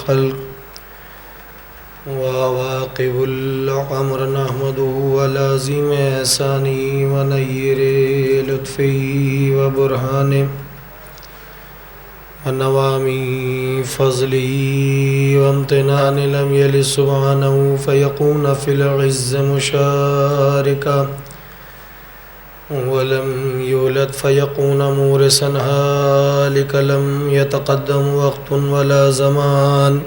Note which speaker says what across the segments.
Speaker 1: الخلق وواقب الأمر نحمده ولازم إحسانه ونير لطفه وبرهانه ونوامي فضله وامتنان لم يلد سبحانه فيكون في العز مشاركا ولم يولد فيكون مورثا هالكا لم يتقدم وقت ولا زمان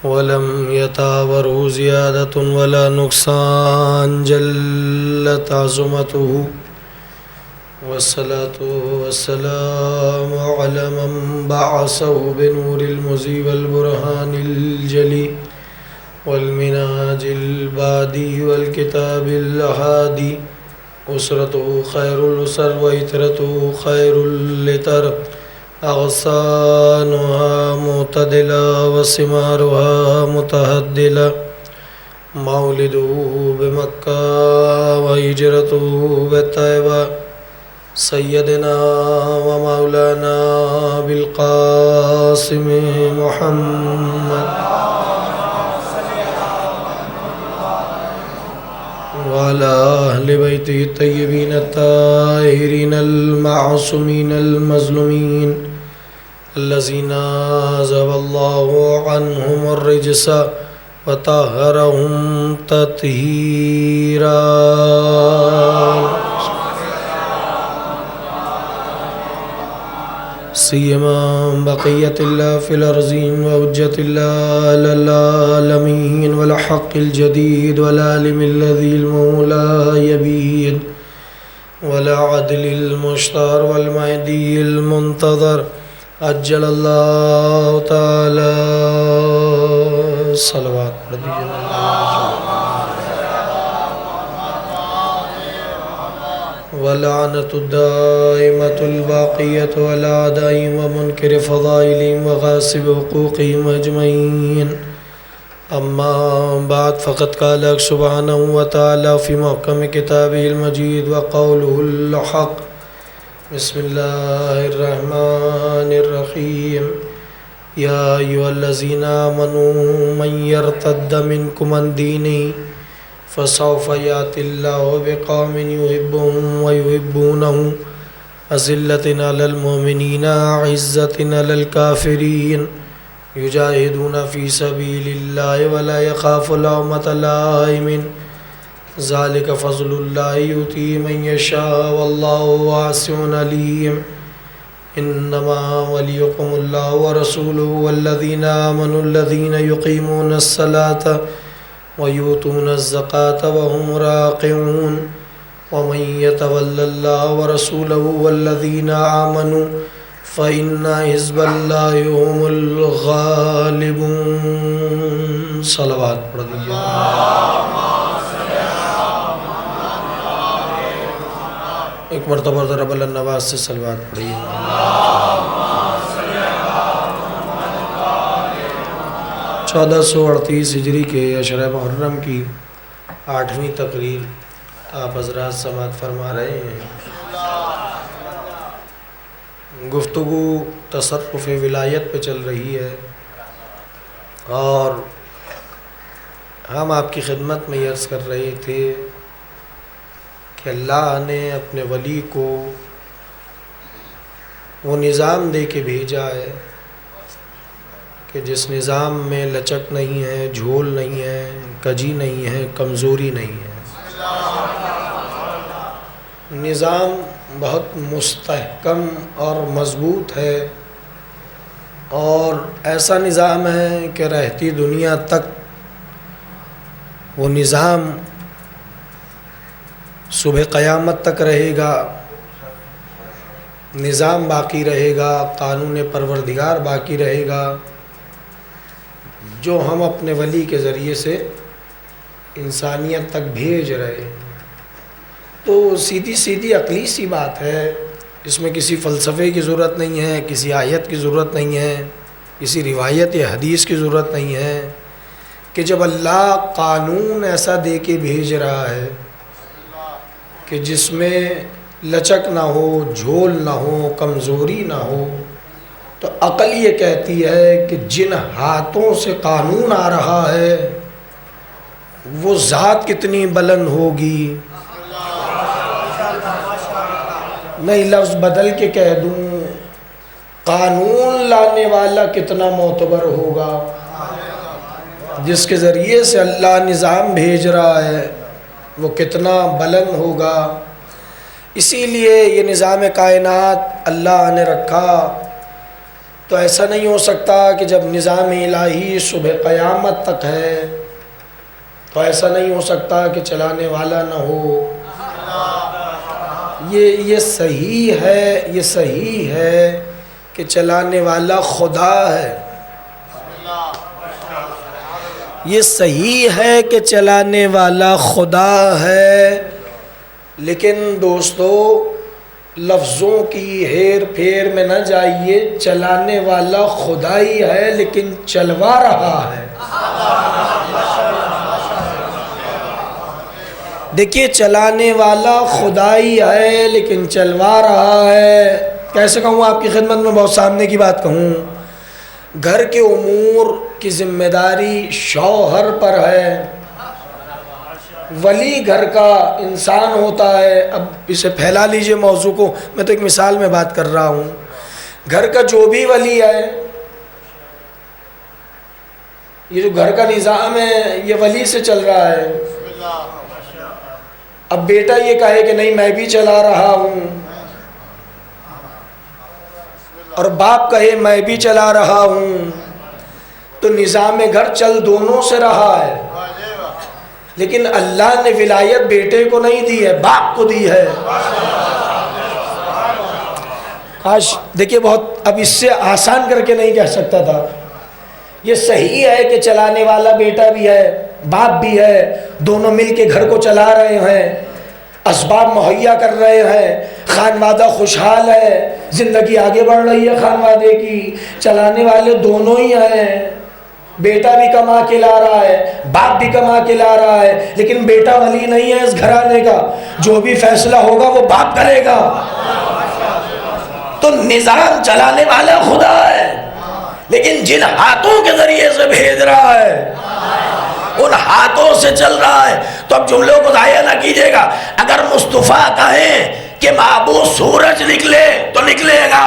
Speaker 1: ولم يتعبره زيادة ولا نقصان جلت عظمته والصلاة والسلام على من بعثه بنور المزي والبرهان الجلي والمنهاج البادي والكتاب الهادي أسرته خير الأسر وإترته خير الإتر أغصانها معتدلا وثمارها متهدلا مولده بمكة وهجرته بالطيبة سيدنا ومولانا بالقاسم محمد وعلى أهل بيته الطيبين الطاهرين المعصومين المظلومين الذين عذب الله عنهم الرجس وطهرهم تطهيرا سيما بقية الله في الأرضين وحجة الله على العالمين والحق الجديد والعالم الذي المولى يبيد والعدل المشتهر والمهدي المنتظر عجل الله تعالى صلوات ولعنة الدائمة الباقية على أعدائهم ومنكر فضائلهم وغاصب حقوقهم أجمعين أما بعد فقد قال سبحانه وتعالى في محكم كتابه المجيد وقوله الحق بسم الله الرحمن الرحيم يا أيها الذين آمنوا من يرتد منكم عن دينه فسوف يأتي الله بقوم يحبهم ويحبونه أذلة على المؤمنين أعزة على الكافرين يجاهدون في سبيل الله ولا يخاف لومة لائم ذلك فضل الله يؤتيه من يشاء والله واسع عليم إنما وليكم الله ورسوله والذين آمنوا الذين يقيمون الصلاة ويؤتون الزكاة وهم راكعون ومن يتولى الله ورسوله والذين آمنوا فإن حزب الله هم الغالبون صلوات پڑھ دیجیے ایک مرتبہ ضرب النواز سے صلوات پڑھیے 1438 ہجری کے عشرہ محرم کی 8ویں تقریر آپ حضرات سماعت فرما رہے ہیں۔ گفتگو تصرف ولایت پہ چل رہی ہے اور ہم آپ کی خدمت میں یہ عرض کر رہے تھے کہ اللہ نے اپنے ولی کو وہ نظام دے کے بھیجا ہے کہ جس نظام میں لچک نہیں ہے، جھول نہیں ہے، کجی نہیں ہے، کمزوری نہیں ہے۔ نظام بہت مستحکم اور مضبوط ہے اور ایسا نظام ہے کہ رہتی دنیا تک وہ نظام صبح قیامت تک رہے گا، نظام باقی رہے گا، قانون پروردگار باقی رہے گا جو ہم اپنے ولی کے ذریعے سے انسانیت تک بھیج رہے ہیں۔ تو سیدھی عقلی سی بات ہے، اس میں کسی فلسفے کی ضرورت نہیں ہے، کسی آیت کی ضرورت نہیں ہے، کسی روایت یا حدیث کی ضرورت نہیں ہے کہ جب اللہ قانون ایسا دے کے بھیج رہا ہے کہ جس میں لچک نہ ہو، جھول نہ ہو، کمزوری نہ ہو، تو عقل یہ کہتی ہے کہ جن ہاتھوں سے قانون آ رہا ہے وہ ذات کتنی بلند ہوگی. میں لفظ بدل کے کہہ دوں، قانون لانے والا کتنا معتبر ہوگا، جس کے ذریعے سے اللہ نظام بھیج رہا ہے وہ کتنا بلند ہوگا. اسی لیے یہ نظام کائنات اللہ نے رکھا. تو ایسا نہیں ہو سکتا کہ جب نظام الہی صبح قیامت تک ہے تو ایسا نہیں ہو سکتا کہ چلانے والا نہ ہو. یہ صحیح ہے، یہ صحیح ہے کہ چلانے والا خدا ہے. یہ صحیح ہے کہ چلانے والا خدا ہے، لیکن دوستو لفظوں کی ہیر پھیر میں نہ جائیے. چلانے والا خدا ہی ہے لیکن چلوا رہا ہے. دیکھیے چلانے والا خدا ہی ہے لیکن چلوا رہا ہے. کیسے کہوں آپ کی خدمت میں بہت سامنے کی بات کہوں. گھر کے امور کی ذمہ داری شوہر پر ہے. ولی گھر کا انسان ہوتا ہے. اب اسے پھیلا لیجئے موضوع کو، میں تو ایک مثال میں بات کر رہا ہوں. گھر کا جو بھی ولی ہے، یہ جو گھر کا نظام ہے یہ ولی سے چل رہا ہے. اب بیٹا یہ کہے کہ نہیں میں بھی چلا رہا ہوں، اور باپ کہے میں بھی چلا رہا ہوں، تو نظام گھر چل دونوں سے رہا ہے. لیکن اللہ نے ولایت بیٹے کو نہیں دی ہے، باپ کو دی ہے. کاش دیکھیے بہت اب اس سے آسان کر کے نہیں کہہ سکتا تھا. یہ صحیح ہے کہ چلانے والا بیٹا بھی ہے، باپ بھی ہے، دونوں مل کے گھر کو چلا رہے ہیں، اسباب مہیا کر رہے ہیں، خانوادہ خوشحال ہے، زندگی آگے بڑھ رہی ہے خانوادے کی. چلانے والے دونوں ہی ہیں. بیٹا بھی کما کے لا رہا ہے، باپ بھی کما کے لا رہا ہے، لیکن بیٹا ولی نہیں ہے اس گھرانے کا. جو بھی فیصلہ ہوگا وہ باپ کرے گا. تو نظام چلانے والا خدا ہے، لیکن جن ہاتھوں کے ذریعے سے بھیج رہا ہے ان ہاتھوں سے چل رہا ہے. تو اب جملوں کو ضائع نہ کیجیے گا. اگر مصطفیٰ کہیں کہ معبود سورج نکلے تو نکلے گا،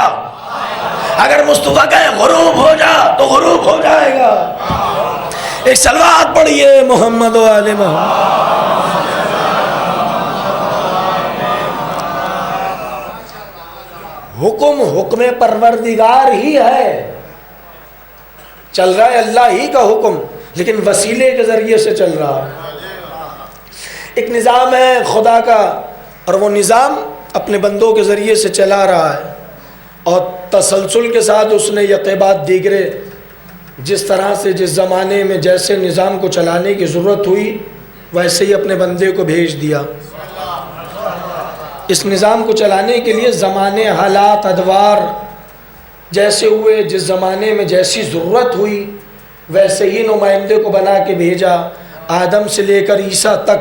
Speaker 1: اگر مصطفیٰ کہے غروب ہو جا تو غروب ہو جائے گا. ایک صلوات پڑھیے محمد و آل محمد. حکم پروردگار ہی ہے، چل رہا ہے اللہ ہی کا حکم، لیکن وسیلے کے ذریعے سے چل رہا ہے. ایک نظام ہے خدا کا، اور وہ نظام اپنے بندوں کے ذریعے سے چلا رہا ہے، اور تسلسل کے ساتھ اس نے یقینات دیگرے جس طرح سے جس زمانے میں جیسے نظام کو چلانے کی ضرورت ہوئی ویسے ہی اپنے بندے کو بھیج دیا. اس نظام کو چلانے کے لیے زمانے، حالات، ادوار جیسے ہوئے، جس زمانے میں جیسی ضرورت ہوئی ویسے ہی نمائندے کو بنا کے بھیجا. آدم سے لے کر عیسیٰ تک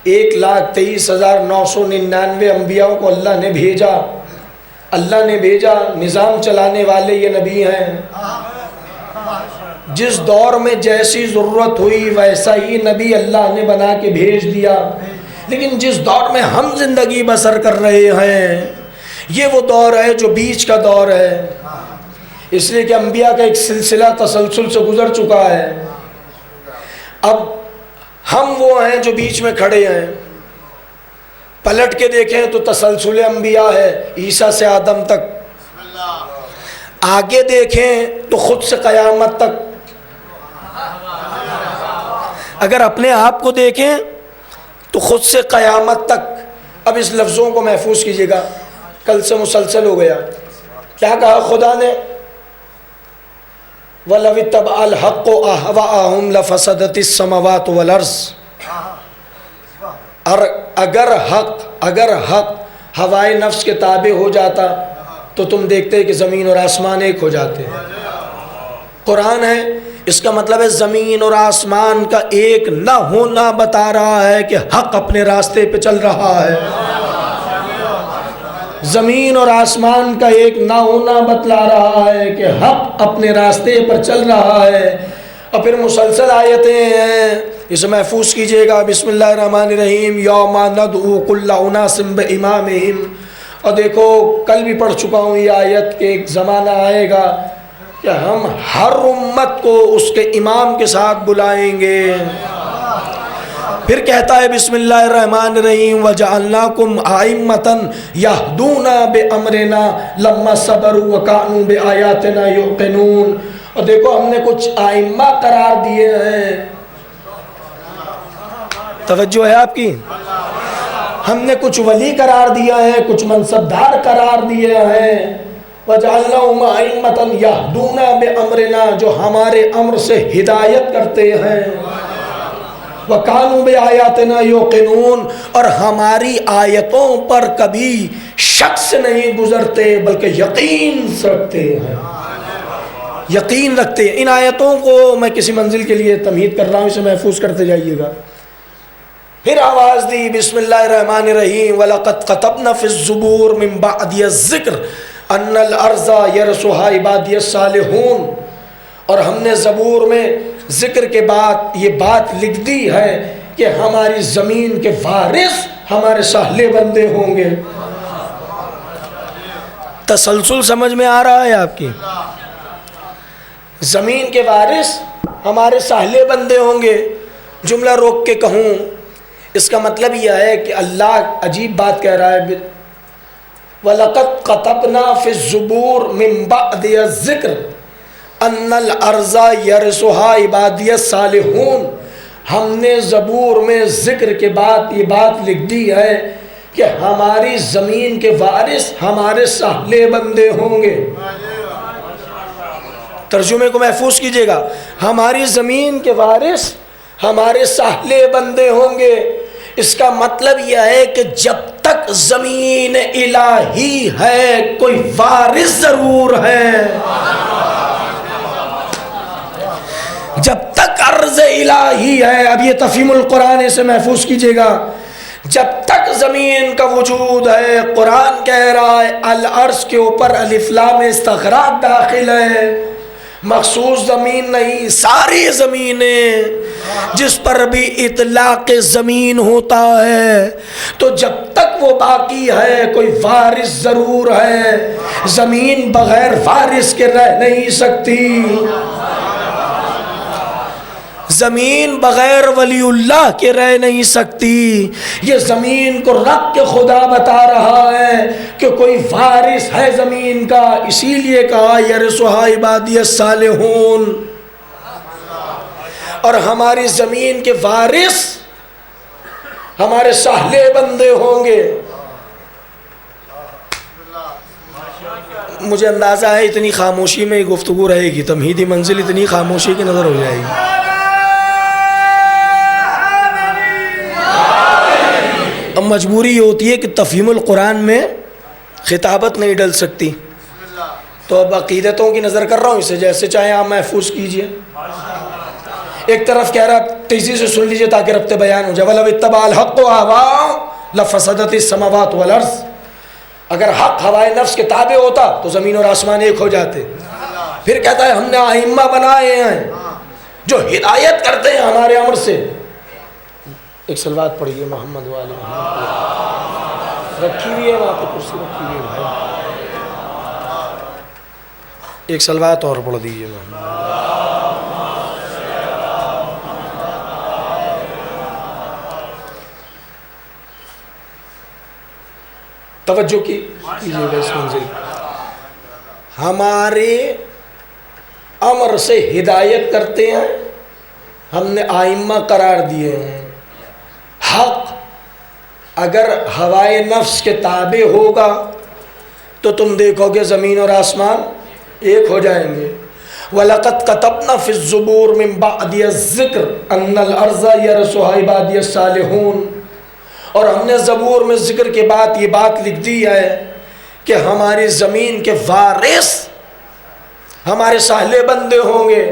Speaker 1: 1,23,999 انبیاءوں کو اللہ نے بھیجا. اللہ نے بھیجا، نظام چلانے والے یہ نبی ہیں. جس دور میں جیسی ضرورت ہوئی ویسا ہی نبی اللہ نے بنا کے بھیج دیا. لیکن جس دور میں ہم زندگی بسر کر رہے ہیں یہ وہ دور ہے جو بیچ کا دور ہے، اس لیے کہ انبیاء کا ایک سلسلہ تسلسل سے گزر چکا ہے. اب ہم وہ ہیں جو بیچ میں کھڑے ہیں. پلٹ کے دیکھیں تو تسلسل انبیاء ہے عیسیٰ سے آدم تک. آگے دیکھیں تو خود سے قیامت تک. اگر اپنے آپ کو دیکھیں تو خود سے قیامت تک. اب اس لفظوں کو محفوظ کیجیے گا، کل سے مسلسل ہو گیا. کیا کہا خدا نے؟ وَلَوِ اتَّبَعَ الْحَقُّ أَهْوَاءَهُمْ لَفَسَدَتِ السَّمَاوَاتُ وَالْأَرْضُ. اور اگر حق ہوائے نفس کے تابع ہو جاتا تو تم دیکھتے کہ زمین اور آسمان ایک ہو جاتے. قرآن ہے، اس کا مطلب ہے زمین اور آسمان کا ایک نہ ہونا بتا رہا ہے کہ حق اپنے راستے پہ چل رہا ہے. زمین اور آسمان کا ایک نہ ہونا بتلا رہا ہے کہ حق اپنے راستے پر چل رہا ہے. اور پھر مسلسل آیتیں ہیں، اسے محفوظ کیجئے گا. بسم اللہ الرحمن الرحیم. یوم ندعو کل اناس بامامہم. اور دیکھو کل بھی پڑھ چکا ہوں یہ آیت کہ ایک زمانہ آئے گا کہ ہم ہر امت کو اس کے امام کے ساتھ بلائیں گے. پھر کہتا ہے بسم اللہ الرحمن الرحیم وجعلناکم ائمۃ یہدون بامرنا لما صبروا وکانوا بآیاتنا یوقنون. اور دیکھو ہم نے کچھ ائمہ قرار دیے ہیں. توجہ ہے آپ کی؟ ہم نے کچھ ولی قرار دیا ہے، کچھ منصبدار قرار دیے ہیں. وجعلناہم ائمۃ یہدون بامرنا، جو ہمارے امر سے ہدایت کرتے ہیں. وَقَانُوا بِآیَاتِنَا يُوقِنُونَ، اور ہماری آیتوں پر کبھی شک سے نہیں گزرتے بلکہ یقین رکھتے ہیں. یقین رکھتے ہیں. ان آیتوں کو میں کسی منزل کے لیے تمہید کر رہا ہوں، اسے محفوظ کرتے جائیے گا. پھر آواز دی بسم اللہ الرحمن الرحیم وَلَقَدْ قَتَبْنَا فِي الزُّبُورِ مِن بَعْدِ الذِّكْرِ أَنَّ الْأَرْضَ يَرِثُهَا عِبَادِيَ الصَّالِحُونَ. اور ہم نے زبور میں ذکر کے بعد یہ بات لکھ دی ہے کہ ہماری زمین کے وارث ہمارے صالح بندے ہوں گے. تسلسل سمجھ میں آ رہا ہے آپ کی؟ زمین کے وارث ہمارے صالح بندے ہوں گے. جملہ روک کے کہوں، اس کا مطلب یہ ہے کہ اللہ عجیب بات کہہ رہا ہے. وَلَقَدْ قَتَبْنَا فِي الزُّبُورِ مِن بَعْدِ الذِّكْرِ ان الارض یرثها عبادی الصالحون. ہم نے زبور میں ذکر کے بعد یہ بات لکھ دی ہے کہ ہماری زمین کے وارث ہمارے صالح بندے ہوں گے. ترجمے کو محفوظ کیجئے گا. ہماری زمین کے وارث ہمارے صالح بندے ہوں گے. اس کا مطلب یہ ہے کہ جب تک زمین الہی ہے کوئی وارث ضرور ہے. جب تک ارض الہی ہے، اب یہ تفہیم القرآن سے محفوظ کیجئے گا، جب تک زمین کا وجود ہے، قرآن کہہ رہا ہے الارض کے اوپر الف لام استغراق داخل ہے. مخصوص زمین نہیں، ساری زمینیں جس پر بھی اطلاق زمین ہوتا ہے. تو جب تک وہ باقی ہے کوئی وارث ضرور ہے. زمین بغیر وارث کے رہ نہیں سکتی. زمین بغیر ولی اللہ کے رہ نہیں سکتی. یہ زمین کو رکھ کے خدا بتا رہا ہے کہ کوئی وارث ہے زمین کا. اسی لیے کہا یرثها عبادی الصالحون. اور ہماری زمین کے وارث ہمارے صالح بندے ہوں گے. مجھے اندازہ ہے اتنی خاموشی میں گفتگو رہے گی، تمہیدی منزل اتنی خاموشی کی نظر ہو جائے گی. اب مجبوری یہ ہوتی ہے کہ تفہیم القرآن میں خطابت نہیں ڈل سکتی، تو اب عقیدتوں کی نظر کر رہا ہوں، اسے جیسے چاہیں آپ محفوظ کیجئے. ایک طرف کہہ رہا تیزی سے سن لیجئے تاکہ ربط بیان ہو جائے. وَلَوِ اتَّبَعَ الْحَقُّ أَهْوَاءَهُمْ لَفَسَدَتِ السَّمَاوَاتُ وَالْأَرْضُ. اگر حق ہوائے نفس کے تابع ہوتا تو زمین اور آسمان ایک ہو جاتے. پھر کہتا ہے ہم نے ائمہ بنائے ہیں جو ہدایت کرتے ہیں ہمارے امر سے. ایک صلوات پڑھیے محمد والے محمد. رکھی ہوئی ہے وہاں پہ کرسی رکھی ہوئی ہے بھائی. ایک صلوات اور پڑھ دیجیے محمد. توجہ کیجیے گا اس منزل. ہمارے امر سے ہدایت کرتے ہیں، ہم نے ائمہ قرار دیے ہیں. حق اگر ہوائے نفس کے تابع ہوگا تو تم دیکھو گے زمین اور آسمان ایک ہو جائیں گے. وَلَقَدْ قَتَبْنَا فِي الزُّبُورِ مِن بَعْدِ الذِّكْرِ أَنَّ الْأَرْضَ يَرِثُهَا عِبَادِيَ الصَّالِحُونَ. اور ہم نے زبور میں ذکر کے بعد یہ بات لکھ دی ہے کہ ہماری زمین کے وارث ہمارے صالح بندے ہوں گے.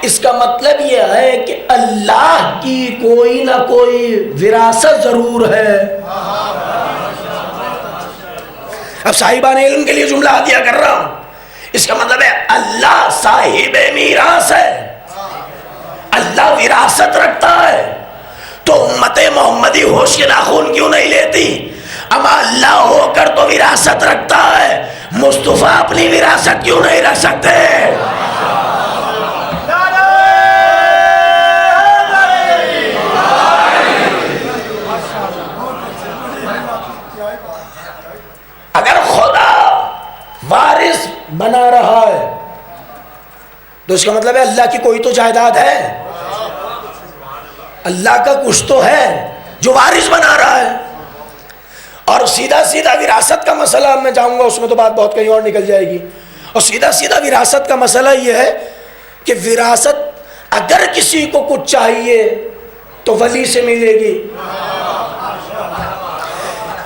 Speaker 1: اس کا مطلب یہ ہے کہ اللہ کی کوئی نہ کوئی وراثت ضرور ہے. اب صاحبان علم کے لیے جملہ عادیہ کر رہا ہوں. اس کا مطلب ہے اللہ صاحب میراث ہے، اللہ وراثت رکھتا ہے. تو امت محمدی ہوش کے ناخن کیوں نہیں لیتی؟ اما اللہ ہو کر تو وراثت رکھتا ہے، مصطفیٰ اپنی وراثت کیوں نہیں رکھ سکتے؟ اگر خدا وارث بنا رہا ہے تو اس کا مطلب ہے اللہ کی کوئی تو جائیداد ہے، اللہ کا کچھ تو ہے جو وارث بنا رہا ہے. اور سیدھا سیدھا وراثت کا مسئلہ میں جاؤں گا، اس میں تو بات بہت کہیں اور نکل جائے گی. اور سیدھا سیدھا وراثت کا مسئلہ یہ ہے کہ وراثت اگر کسی کو کچھ چاہیے تو ولی سے ملے گی،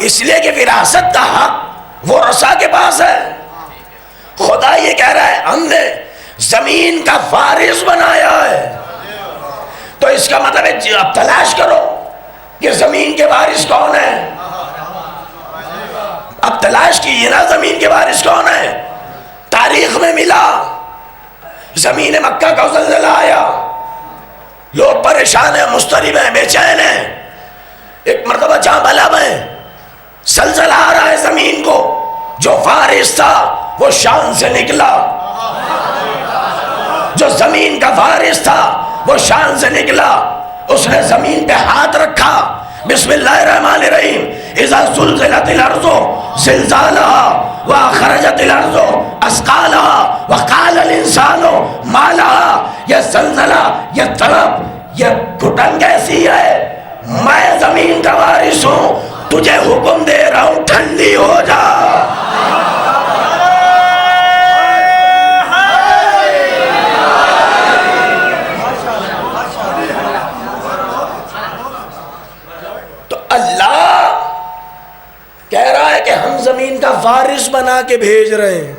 Speaker 1: اس لیے کہ وراثت کا حق ورثاء کے پاس ہے. خدا یہ کہہ رہا ہے ہم نے زمین کا وارث بنایا ہے، تو اس کا مطلب ہے اب تلاش کرو کہ زمین کے وارث کون ہے. اب تلاش کیجیے نا زمین کے وارث کون ہے. تاریخ میں ملا، زمین مکہ کا زلزلہ آیا، لوگ پریشان ہیں، مضطرب ہیں، بے چین ہیں. ایک مرتبہ جہاں بلا میں زلزلہ آ رہا ہے زمین کو، جو وارث تھا وہ شان سے نکلا، جو زمین کا وارث تھا وہ شان سے نکلا. اس نے زمین پہ ہاتھ رکھا، بسم اللہ الرحمن الرحیم، اذا زلزلت الارض زلزالها واخرجت الارض اثقالها وقال الانسان ما لها. یہ زلزلہ، یہ تڑپ، یہ گھٹن کیسی ہے؟ میں زمین کا وارث ہوں، تجھے حکم دے رہا ہوں ٹھنڈی ہو جا. تو اللہ کہہ رہا ہے کہ ہم زمین کا وارث بنا کے بھیج رہے ہیں.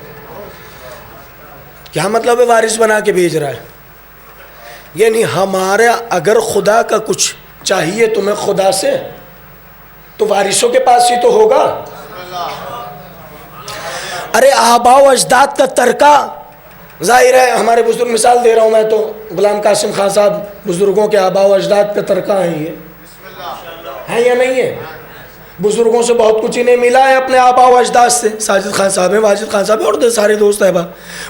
Speaker 1: کیا مطلب ہے وارث بنا کے بھیج رہا ہے؟ یعنی ہمارا اگر خدا کا کچھ چاہیے تمہیں خدا سے تو وارثوں کے پاس ہی تو ہوگا. ارے آباء و اجداد کا ترکہ ظاہر ہے، ہمارے بزرگ، مثال دے رہا ہوں میں تو غلام قاسم خان صاحب بزرگوں کے آباء و اجداد کا ترکہ ہیں، یہ ہے یا نہیں ہے؟ بزرگوں سے بہت کچھ انہیں ملا ہے اپنے آباء و اجداد سے. ساجد خان صاحب ہیں، واجد خان صاحب ہیں، اور سارے دوست احباب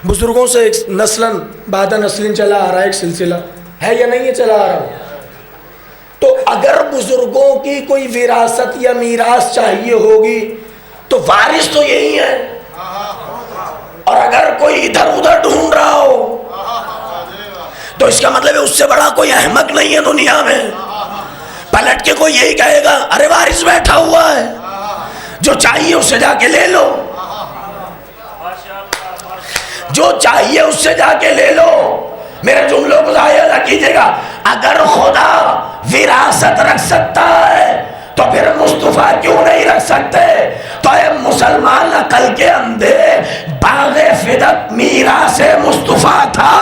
Speaker 1: بزرگوں سے ایک نسلاً بعد نسلیں چلا آ رہا ہے، ایک سلسلہ ہے یا نہیں ہے چلا آ رہا ہے. تو اگر بزرگوں کی کوئی وراثت یا میراث چاہیے ہوگی تو وارث تو یہی ہے. اور اگر کوئی ادھر ادھر ڈھونڈ رہا ہو تو اس کا مطلب ہے اس سے بڑا کوئی احمق نہیں ہے دنیا میں. پلٹ کے کوئی یہی کہے گا ارے وارث بیٹھا ہوا ہے، جو چاہیے اس سے جا کے لے لو، جو چاہیے اس سے جا کے لے لو. میرے جملوں کو ضائع نہ کیجیے گا. اگر خدا وراثت رکھ سکتا ہے تو پھر مصطفیٰ کیوں نہیں رکھ سکتے؟ تو اے مسلمان عقل کے اندھے، باغ فدق میراث مصطفیٰ تھا.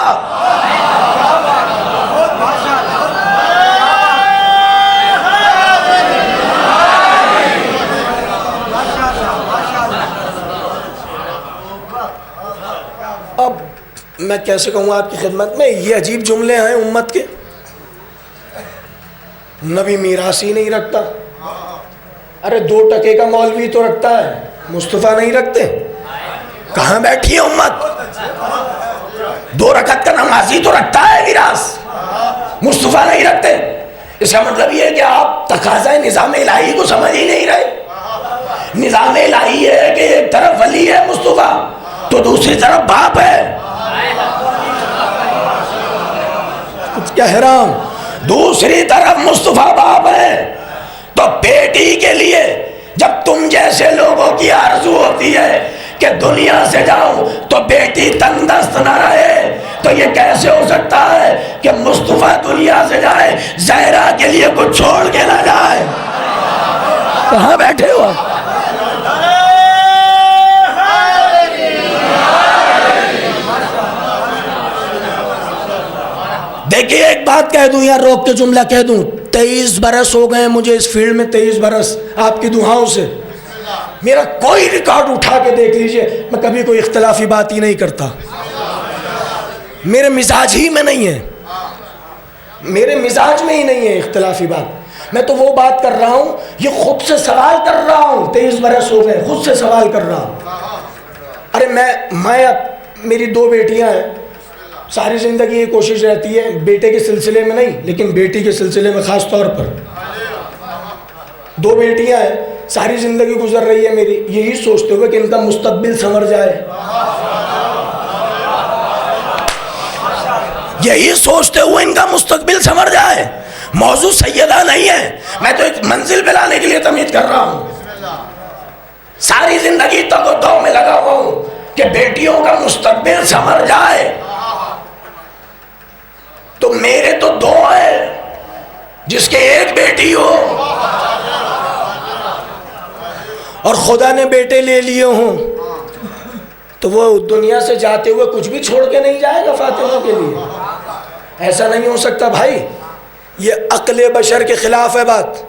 Speaker 1: اب میں کیسے کہوں آپ کی خدمت میں، یہ عجیب جملے ہیں امت کے. نبی میراث ہی نہیں رکھتا. ارے 2 ٹکے کا مولوی تو رکھتا ہے، مصطفیٰ نہیں رکھتے. کہاں بیٹھی ہے امت؟ 2 رکعت کا نمازی تو رکھتا ہے میراث، مصطفیٰ نہیں رکھتے. اس کا مطلب یہ ہے کہ آپ تقاضۂ نظام الہی کو سمجھ ہی نہیں رہے. نظام الہی ہے کہ ایک طرف ولی ہے مصطفیٰ تو دوسری طرف باپ ہے. کچھ کہہ رہا ہوں، دوسری طرف مصطفیٰ باپ ہے. تو بیٹی کے لیے جب تم جیسے لوگوں کی آرزو ہوتی ہے کہ دنیا سے جاؤں تو بیٹی تنگ دست نہ رہے، تو یہ کیسے ہو سکتا ہے کہ مصطفیٰ دنیا سے جائے زہرا کے لیے کچھ چھوڑ کے نہ جائے؟ کہاں بیٹھے ہو؟ دیکھیے ایک بات کہہ دوں یا روک کے جملہ کہہ دوں، 23 برس ہو گئے مجھے اس فیلڈ میں، 23 برس آپ کی دعاؤں سے. میرا کوئی ریکارڈ اٹھا کے دیکھ لیجئے، میں کبھی کوئی اختلافی بات ہی نہیں کرتا، میرے مزاج ہی میں نہیں ہے، میرے مزاج میں ہی نہیں ہے اختلافی بات۔ میں تو وہ بات کر رہا ہوں، یہ خود سے سوال کر رہا ہوں، 23 برس ہو گئے خود سے سوال کر رہا ہوں۔ ارے میں میری 2 بیٹیاں ہیں، ساری زندگی یہ کوشش رہتی ہے، بیٹے کے سلسلے میں نہیں لیکن بیٹی کے سلسلے میں خاص طور پر، 2 بیٹیاں ہیں، ساری زندگی گزر رہی ہے میری یہی سوچتے ہوئے کہ ان کا مستقبل سنور جائے، یہی سوچتے ہوئے ان کا مستقبل سنور جائے۔ موضوع سیدہ نہیں ہے، میں تو ایک منزل پہ لانے کے لیے تمہید کر رہا ہوں۔ ساری زندگی تک و دو میں لگا ہوا ہوں کہ بیٹیوں کا مستقبل سنور جائے، تو میرے تو 2 ہیں، جس کے 1 بیٹی ہو اور خدا نے بیٹے لے لیے ہوں تو وہ دنیا سے جاتے ہوئے کچھ بھی چھوڑ کے نہیں جائے گا فاطمہ کے لیے، ایسا نہیں ہو سکتا بھائی، یہ عقل بشر کے خلاف ہے بات۔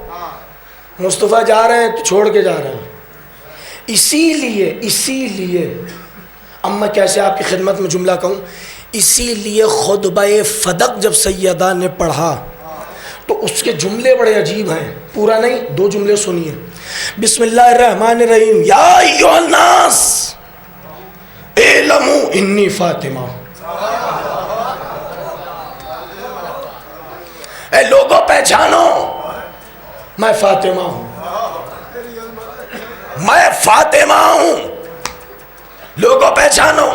Speaker 1: مصطفیٰ جا رہے ہیں تو چھوڑ کے جا رہے ہیں، اسی لیے اب میں کیسے آپ کی خدمت میں جملہ کہوں، اسی لیے خطبہ فدق جب سیدہ نے پڑھا تو اس کے جملے بڑے عجیب ہیں، پورا نہیں 2 جملے سنیے۔ بسم اللہ الرحمن الرحیم، یا ایھا الناس اعلموا انی فاطمہ، اے لوگوں پہچانو میں فاطمہ ہوں، میں فاطمہ ہوں، لوگوں پہچانو۔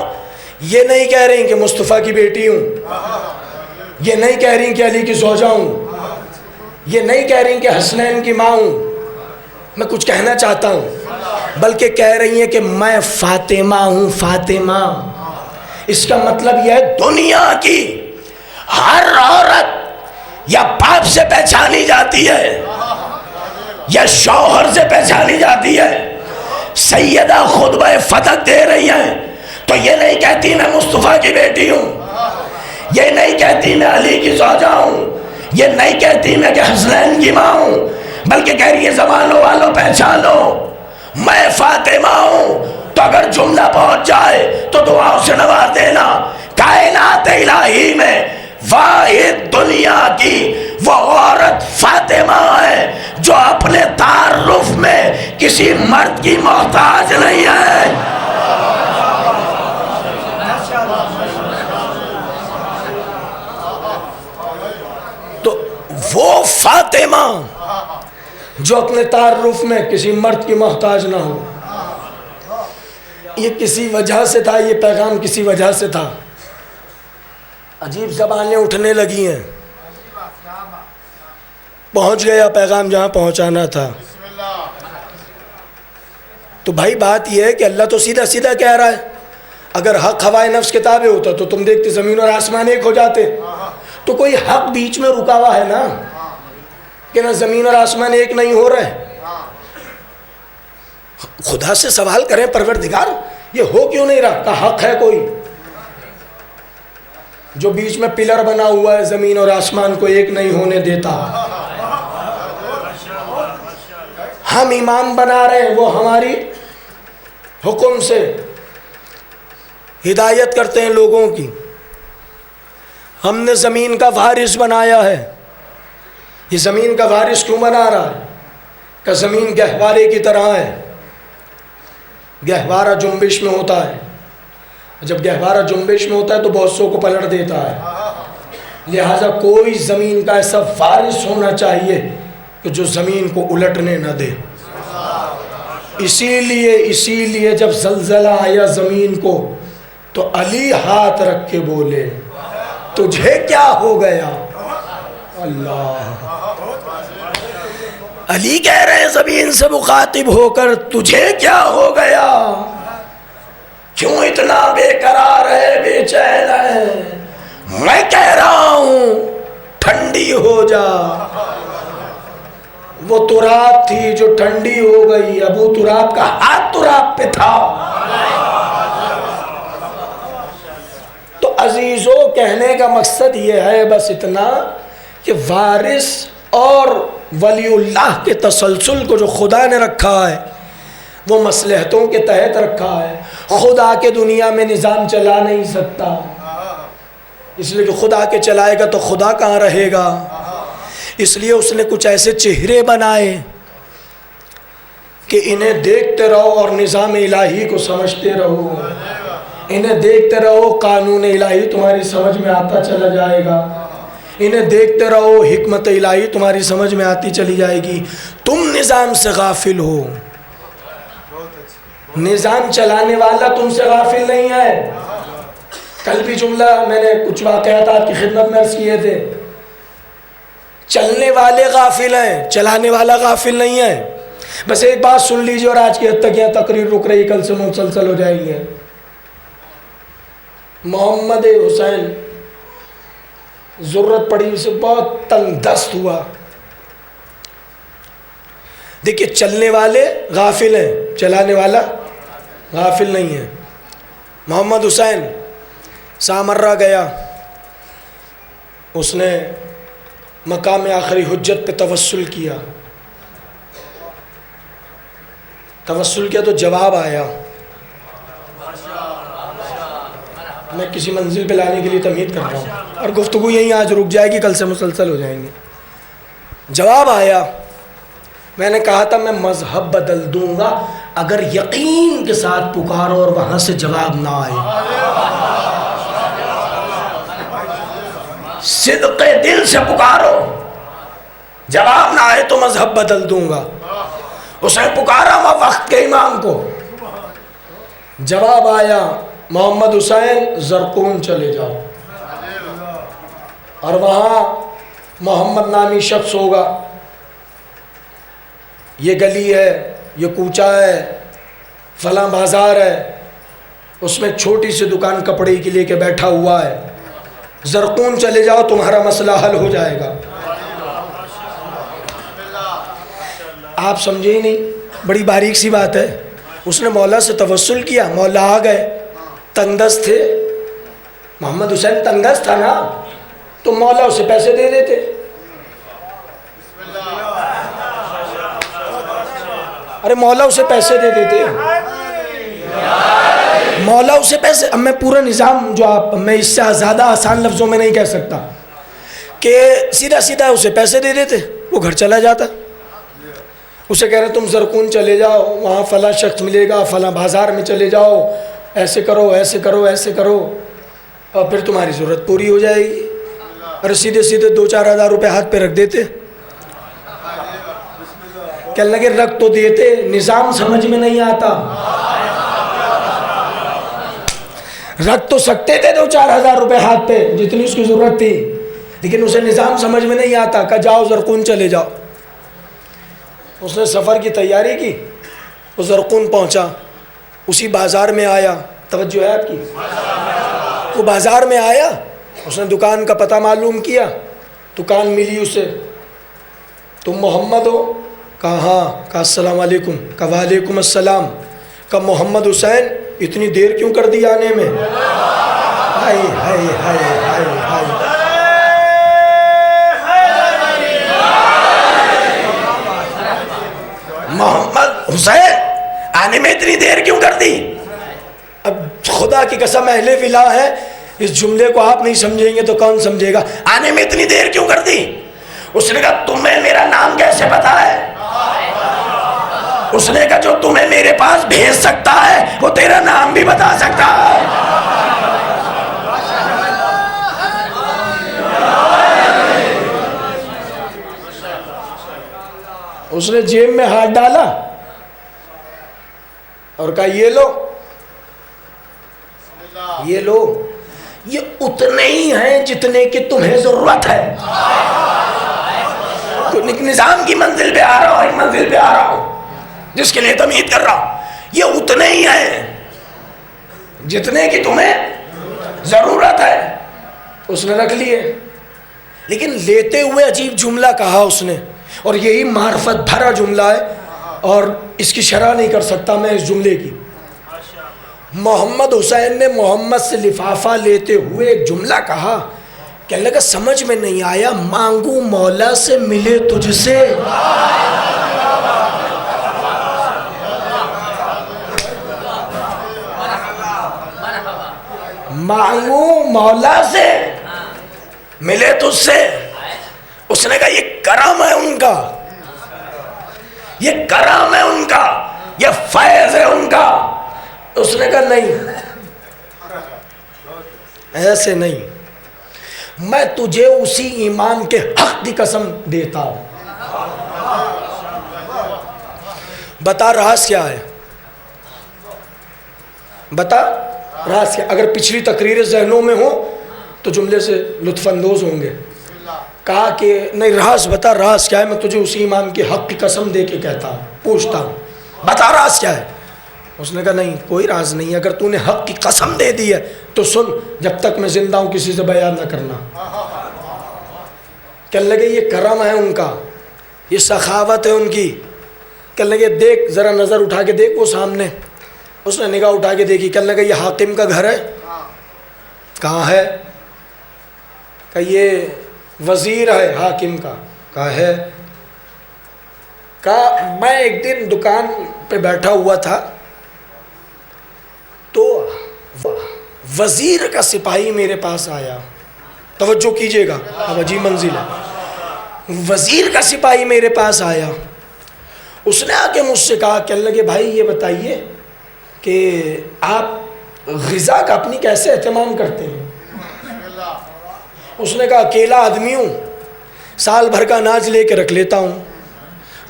Speaker 1: یہ نہیں کہہ رہی کہ مصطفیٰ کی بیٹی ہوں، یہ نہیں کہہ رہی کہ علی کی زوجہ ہوں، یہ نہیں کہہ رہی کہ حسنین کی ماں ہوں، میں کچھ کہنا چاہتا ہوں، بلکہ کہہ رہی ہیں کہ میں فاطمہ ہوں، فاطمہ۔ اس کا مطلب یہ ہے دنیا کی ہر عورت یا باپ سے پہچانی جاتی ہے یا شوہر سے پہچانی جاتی ہے، سیدہ خطبہ فدق دے رہی ہیں تو یہ نہیں کہتی میں مصطفیٰ کی بیٹی ہوں، یہ نہیں کہتی میں علی کی زوجہ ہوں، یہ نہیں کہتی میں کہ حسنین کی ماں ہوں، بلکہ کہہ رہی ہے زمانوں والوں پہچانو میں فاطمہ ہوں۔ تو اگر جملہ پہنچ جائے تو دعاؤں سے نواز دینا۔ کائنات الہی میں واحد دنیا کی وہ عورت فاطمہ ہے جو اپنے تعارف میں کسی مرد کی محتاج نہیں ہے۔ تو وہ فاطمہ جو اپنے تعارف میں کسی مرد کی محتاج نہ ہو، یہ کسی وجہ سے تھا، یہ پیغام کسی وجہ سے تھا۔ عجیب زبانیں اٹھنے لگی ہیں، پہنچ گیا پیغام جہاں پہنچانا تھا۔ تو بھائی بات یہ ہے کہ اللہ تو سیدھا سیدھا کہہ رہا ہے، اگر حق ہوائے نفس کے تابع ہوتا تو تم دیکھتے زمین اور آسمان ایک ہو جاتے، تو کوئی حق بیچ میں رکا ہوا ہے نا کہ نہ زمین اور آسمان ایک نہیں ہو رہے۔ خدا سے سوال کریں پروردگار یہ ہو کیوں نہیں رہا، کہ حق ہے کوئی جو بیچ میں پلر بنا ہوا ہے زمین اور آسمان کو ایک نہیں ہونے دیتا۔ ہم امام بنا رہے ہیں، وہ ہماری حکم سے ہدایت کرتے ہیں لوگوں کی۔ ہم نے زمین کا وارث بنایا ہے۔ یہ زمین کا وارث کیوں بنا رہا ہے؟ کہ زمین گہوارے کی طرح ہے، گہوارہ جنبش میں ہوتا ہے، جب گہوارہ جنبش میں ہوتا ہے تو بہت سو کو پلٹ دیتا ہے، لہٰذا کوئی زمین کا ایسا وارث ہونا چاہیے کہ جو زمین کو الٹنے نہ دے۔ اسی لیے جب زلزلہ آیا زمین کو تو علی ہاتھ رکھ کے بولے تجھے کیا ہو گیا؟ اللہ، علی کہہ رہے ہیں زمین سے مخاطب ہو کر تجھے کیا ہو گیا، کیوں اتنا بے قرار ہے، بے چین ہے؟ میں کہہ رہا ہوں ٹھنڈی ہو جا۔ وہ تراب تھی جو ٹھنڈی ہو گئی، ابو تراب کا ہاتھ تراب پہ تھا۔ تو عزیزو کہنے کا مقصد یہ ہے بس اتنا کہ وارث اور ولی اللہ کے تسلسل کو جو خدا نے رکھا ہے، وہ مصلحتوں کے تحت رکھا ہے. خود آ کے دنیا میں نظام چلا نہیں سکتا، اس لیے کہ خدا کے چلائے گا تو خدا کہاں رہے گا. اس لیے اس نے کچھ ایسے چہرے بنائے کہ انہیں دیکھتے رہو اور نظام الہی کو سمجھتے رہو. انہیں دیکھتے رہو، قانون الہی تمہاری سمجھ میں آتا چلا جائے گا. انہیں دیکھتے رہو، حکمت الہی تمہاری سمجھ میں آتی چلی جائے گی. تم نظام سے غافل ہو، نظام چلانے والا تم سے غافل نہیں ہے. کل بھی جملہ میں نے کچھ واقعات آپ کی خدمت میں عرض کیے تھے. چلنے والے غافل ہیں، چلانے والا غافل نہیں ہے. بس ایک بات سن لیجیے اور آج کی حد تک یہاں تقریر رک رہی، کل سے مسلسل ہو جائیں گے. محمد حسین ضرورت پڑی، اسے بہت تنگ دست ہوا. دیکھیے چلنے والے غافل ہیں، چلانے والا غافل نہیں ہے. محمد حسین سامرہ گیا، اس نے مقام آخری حجت پہ توسل کیا. توسل کیا تو جواب آیا. میں کسی منزل پہ لانے کے لیے تمہید کر رہا ہوں اور گفتگو یہیں آج رک جائے گی، کل سے مسلسل ہو جائیں گے. جواب آیا. میں نے کہا تھا میں مذہب بدل دوں گا اگر یقین کے ساتھ پکارو اور وہاں سے جواب نہ آئے. صدق دل سے پکارو، جواب نہ آئے تو مذہب بدل دوں گا. اس نے پکارا وقت کے امام کو، جواب آیا محمد حسین زرقون چلے جاؤ، اور وہاں محمد نامی شخص ہوگا. یہ گلی ہے، یہ کوچہ ہے، فلاں بازار ہے، اس میں چھوٹی سی دکان کپڑے کی لے کے بیٹھا ہوا ہے. زرقون چلے جاؤ، تمہارا مسئلہ حل ہو جائے گا. آپ سمجھے ہی نہیں، بڑی باریک سی بات ہے. اس نے مولا سے توسل کیا، مولا آ گئے. تنگدست تھے، محمد حسین تنگدست تھا نا، تو مولا اسے پیسے دے دیتے. ارے مولا اسے پیسے دے دیتے، مولا اسے پیسے. اب میں پورا نظام جو آپ، میں اس سے زیادہ آسان لفظوں میں نہیں کہہ سکتا کہ سیدھا سیدھا اسے پیسے دے دیتے، وہ گھر چلا جاتا. اسے کہہ رہے تم زرقون چلے جاؤ، وہاں فلاں شخص ملے گا، فلاں بازار میں چلے جاؤ، ایسے کرو ایسے کرو ایسے کرو، اور پھر تمہاری ضرورت پوری ہو جائے گی. اور سیدھے سیدھے 2-4 ہزار روپے ہاتھ پہ رکھ دیتے. کہنے لگے رکھ تو دیتے، نظام سمجھ میں نہیں آتا. رکھ تو سکتے تھے 2-4 ہزار روپے ہاتھ پہ جتنی اس کی ضرورت تھی، لیکن اسے نظام سمجھ میں نہیں آتا. کہ جاؤ زرقون چلے جاؤ. اس نے سفر کی تیاری کی، وہ زرقون پہنچا، اسی بازار میں آیا. توجہ ہے آپ کی؟ وہ بازار میں آیا، اس نے دکان کا پتہ معلوم کیا، دکان ملی اسے. تم محمد ہو؟ کہا ہاں. کہا السلام علیکم. کہا وعلیکم السلام. کہا محمد حسین اتنی دیر کیوں کر دی آنے میں؟ ہائے ہائے ہائے ہائے ہائے. محمد حسین آنے میں اتنی دیر کیوں کر دی؟ اب خدا کی قسم اہل ولا ہے، اس جملے کو آپ نہیں سمجھیں گے تو کون سمجھے گا. آنے میں اتنی دیر کیوں کر دی؟ اس نے کہا تمہیں میرا نام کیسے پتا ہے؟ اس نے کہا جو تمہیں میرے پاس بھیج سکتا ہے وہ تیرا نام بھی بتا سکتا ہے. اس نے جیب میں ہاتھ ڈالا اور کہا یہ لو، یہ لو، یہ اتنے ہی ہیں جتنے کی تمہیں ضرورت ہے. نظام کی منزل پہ آ رہا ہوں، ایک منزل پہ آ رہا ہوں جس کے لیے تمہید کر رہا ہوں. یہ اتنے ہی ہیں جتنے کی تمہیں ضرورت ہے. اس نے رکھ لیے، لیکن لیتے ہوئے عجیب جملہ کہا اس نے، اور یہی معرفت بھرا جملہ ہے اور اس کی شرح نہیں کر سکتا میں اس جملے کی. محمد حسین نے محمد سے لفافہ لیتے ہوئے ایک جملہ کہا، کہنے لگا سمجھ میں نہیں آیا، مانگوں مولا سے ملے تجھ سے. مانگوں مولا سے ملے تجھ سے. اس نے کہا یہ کرم ہے ان کا, یہ کرم ہے ان کا, یہ فیض ہے ان کا. اس نے کہا نہیں, ایسے نہیں, میں تجھے اسی ایمان کے حق کی قسم دیتا ہوں. بتا راز کیا ہے, بتا راز کیا. اگر پچھلی تقریریں ذہنوں میں ہو تو جملے سے لطف اندوز ہوں گے. کہا کہ نہیں راز بتا, راز کیا ہے, میں تجھے اسی ایمان کے حق کی قسم دے کے کہتا ہوں, پوچھتا ہوں, بتا راز کیا ہے. اس نے کہا نہیں کوئی راز نہیں ہے, اگر تو نے حق کی قسم دے دی ہے تو سن, جب تک میں زندہ ہوں کسی سے بیان نہ کرنا. کہنے لگے یہ کرم ہے ان کا, یہ سخاوت ہے ان کی. کہنے لگے دیکھ ذرا نظر اٹھا کے دیکھ وہ سامنے. اس نے نگاہ اٹھا کے دیکھی. کہنے لگے یہ حاکم کا گھر ہے. کہاں ہے؟ کہ یہ وزیر ہے حاکم کا. کہا ہے. کہا میں ایک دن دکان پہ بیٹھا ہوا تھا تو وزیر کا سپاہی میرے پاس آیا. توجہ کیجئے گا, توجہ منزل ہے. وزیر کا سپاہی میرے پاس آیا. اس نے آ کے مجھ سے کہا, کہنے لگے بھائی یہ بتائیے کہ آپ غذا کا اپنی کیسے اہتمام کرتے ہیں؟ اس نے کہا اکیلا آدمی ہوں, سال بھر کا اناج لے کے رکھ لیتا ہوں,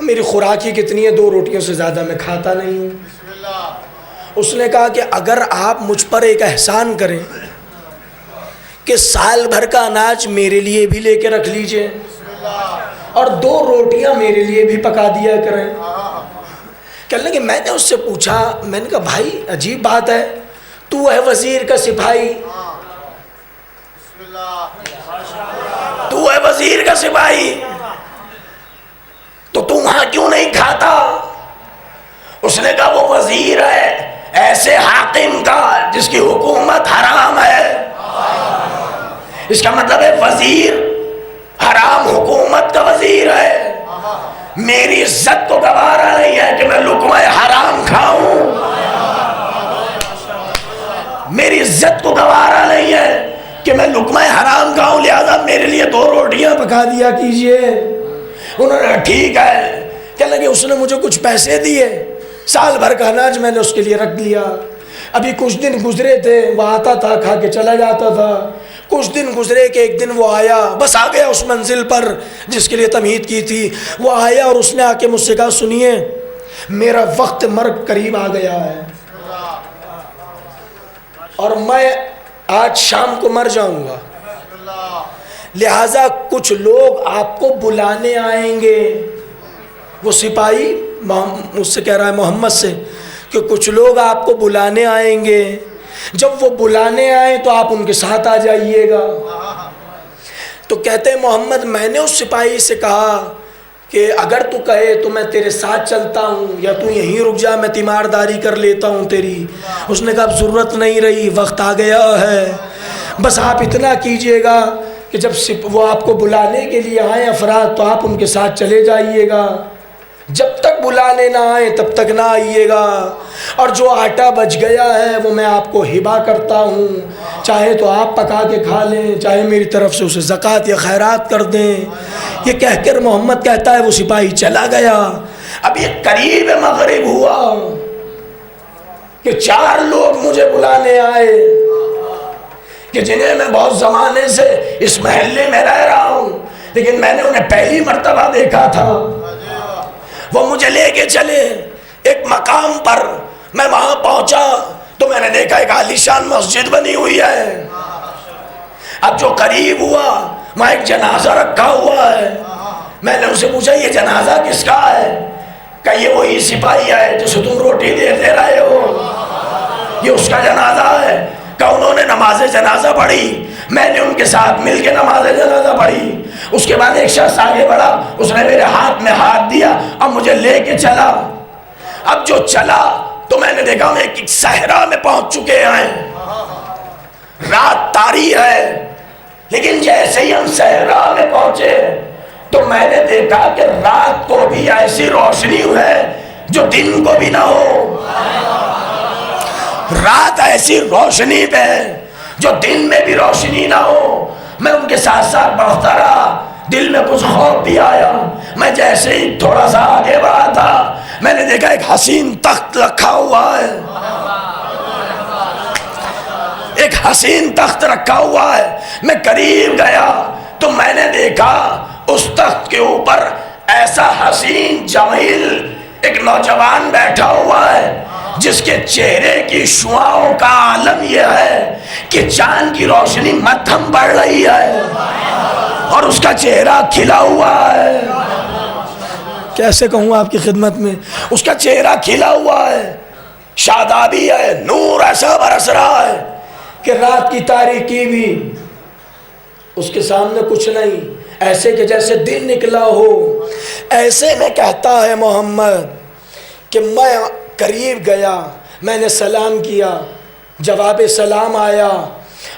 Speaker 1: میری خوراک ہی کتنی ہے, 2 روٹیوں سے زیادہ میں کھاتا نہیں ہوں. اس نے کہا کہ اگر آپ مجھ پر ایک احسان کریں کہ سال بھر کا اناج میرے لیے بھی لے کے رکھ لیجئے اور 2 روٹیاں میرے لیے بھی پکا دیا کریں. کہنے لگے میں نے اس سے پوچھا, میں نے کہا بھائی عجیب بات ہے, تو ہے وزیر کا سپاہی, تو ہے وزیر کا سپاہی, تو تم وہاں کیوں نہیں کھاتا؟ اس نے کہا وہ وزیر ہے ایسے حاکم کا جس کی حکومت حرام ہے. اس کا مطلب ہے وزیر حرام حکومت کا وزیر ہے. میری عزت کو گوارا نہیں ہے کہ میں لقمہ حرام کھاؤں, میری عزت کو گوارا نہیں ہے کہ میں لقمہ حرام کھاؤں, لہذا میرے لیے 2 روٹیاں پکا دیا کیجئے. انہوں نے ٹھیک ہے. کہنے لگے اس نے مجھے کچھ پیسے دیے, سال بھر کا اناج میں نے اس کے لیے رکھ دیا. ابھی کچھ دن گزرے تھے, وہ آتا تھا کھا کے چلا جاتا تھا. کچھ دن گزرے کہ ایک دن وہ آیا, بس آ گیا اس منزل پر جس کے لیے تمہید کی تھی. وہ آیا اور اس نے آ کے مجھ سے کہا سنیے میرا وقت مرگ قریب آ گیا ہے اور میں آج شام کو مر جاؤں گا, لہٰذا کچھ لوگ آپ کو بلانے آئیں گے. وہ سپاہی مجھ سے کہہ رہا ہے محمد سے کہ کچھ لوگ آپ کو بلانے آئیں گے, جب وہ بلانے آئیں تو آپ ان کے ساتھ آ جائیے گا. تو کہتے ہیں محمد میں نے اس سپاہی سے کہا کہ اگر تو کہے تو میں تیرے ساتھ چلتا ہوں, یا تو یہیں رک جا میں تیمارداری کر لیتا ہوں تیری. اس نے کہا اب ضرورت نہیں رہی, وقت آ گیا ہے, بس آپ اتنا کیجئے گا کہ جب وہ آپ کو بلانے کے لیے آئیں افراد تو آپ ان کے ساتھ چلے جائیے گا, جب تک بلانے نہ آئے تب تک نہ آئیے گا. اور جو آٹا بچ گیا ہے وہ میں آپ کو ہبہ کرتا ہوں, چاہے تو آپ پکا کے کھا لیں, چاہے میری طرف سے اسے زکوٰۃ یا خیرات کر دیں. یہ کہہ کر محمد کہتا ہے وہ سپاہی چلا گیا. اب یہ قریب مغرب ہوا کہ 4 لوگ مجھے بلانے آئے کہ جنہیں میں بہت زمانے سے اس محلے میں رہ رہا ہوں, لیکن میں نے انہیں پہلی مرتبہ دیکھا تھا. وہ مجھے لے کے چلے ایک مقام پر. میں وہاں پہنچا تو میں نے دیکھا ایک عالیشان مسجد بنی ہوئی ہے. اب جو قریب ہوا وہاں ایک جنازہ رکھا ہوا ہے. میں نے ان سے پوچھا یہ جنازہ کس کا ہے؟ کہ یہ وہی سپاہی ہے جسے تم روٹی دے رہے ہو, یہ اس کا جنازہ ہے. کہ انہوں نے نماز جنازہ پڑھی, میں نے ان کے ساتھ مل کے نماز جنازہ پڑھی. اس کے بعد ایک شخص آگے بڑھا, اس نے میرے ہاتھ میں ہاتھ دیا اور مجھے لے کے چلا. اب جو چلا تو میں نے دیکھا ہم ایک صحرا میں پہنچ چکے ہیں, رات طاری ہے, لیکن جیسے ہی ہم صحرا میں پہنچے تو میں نے دیکھا کہ رات کو بھی ایسی روشنی ہے جو دن کو بھی نہ ہو. رات ایسی روشنی پہ جو دن میں بھی روشنی نہ ہو، میں ان کے ساتھ ساتھ بڑھتا رہا، دل میں کچھ خوف بھی آیا۔ میں جیسے ہی تھوڑا سا آگے بڑھا تھا، میں نے دیکھا ایک حسین تخت رکھا ہوا ہے، ایک حسین تخت رکھا ہوا ہے۔ میں قریب گیا تو میں نے دیکھا اس تخت کے اوپر ایسا حسین جمیل ایک نوجوان بیٹھا ہوا ہے، جس کے چہرے کی شعاعوں کا عالم یہ ہے کہ چاند کی روشنی مدھم پڑ رہی ہے اور اس کا چہرہ کھلا ہوا ہے۔ کیسے کہوں آپ کی خدمت میں، اس کا چہرہ کھلا ہوا ہے، شادابی ہے، نور ایسا برس رہا ہے کہ رات کی تاریکی بھی اس کے سامنے کچھ نہیں، ایسے کہ جیسے دن نکلا ہو۔ ایسے میں کہتا ہے محمد کہ میں قریب گیا، میں نے سلام کیا، جواب سلام آیا،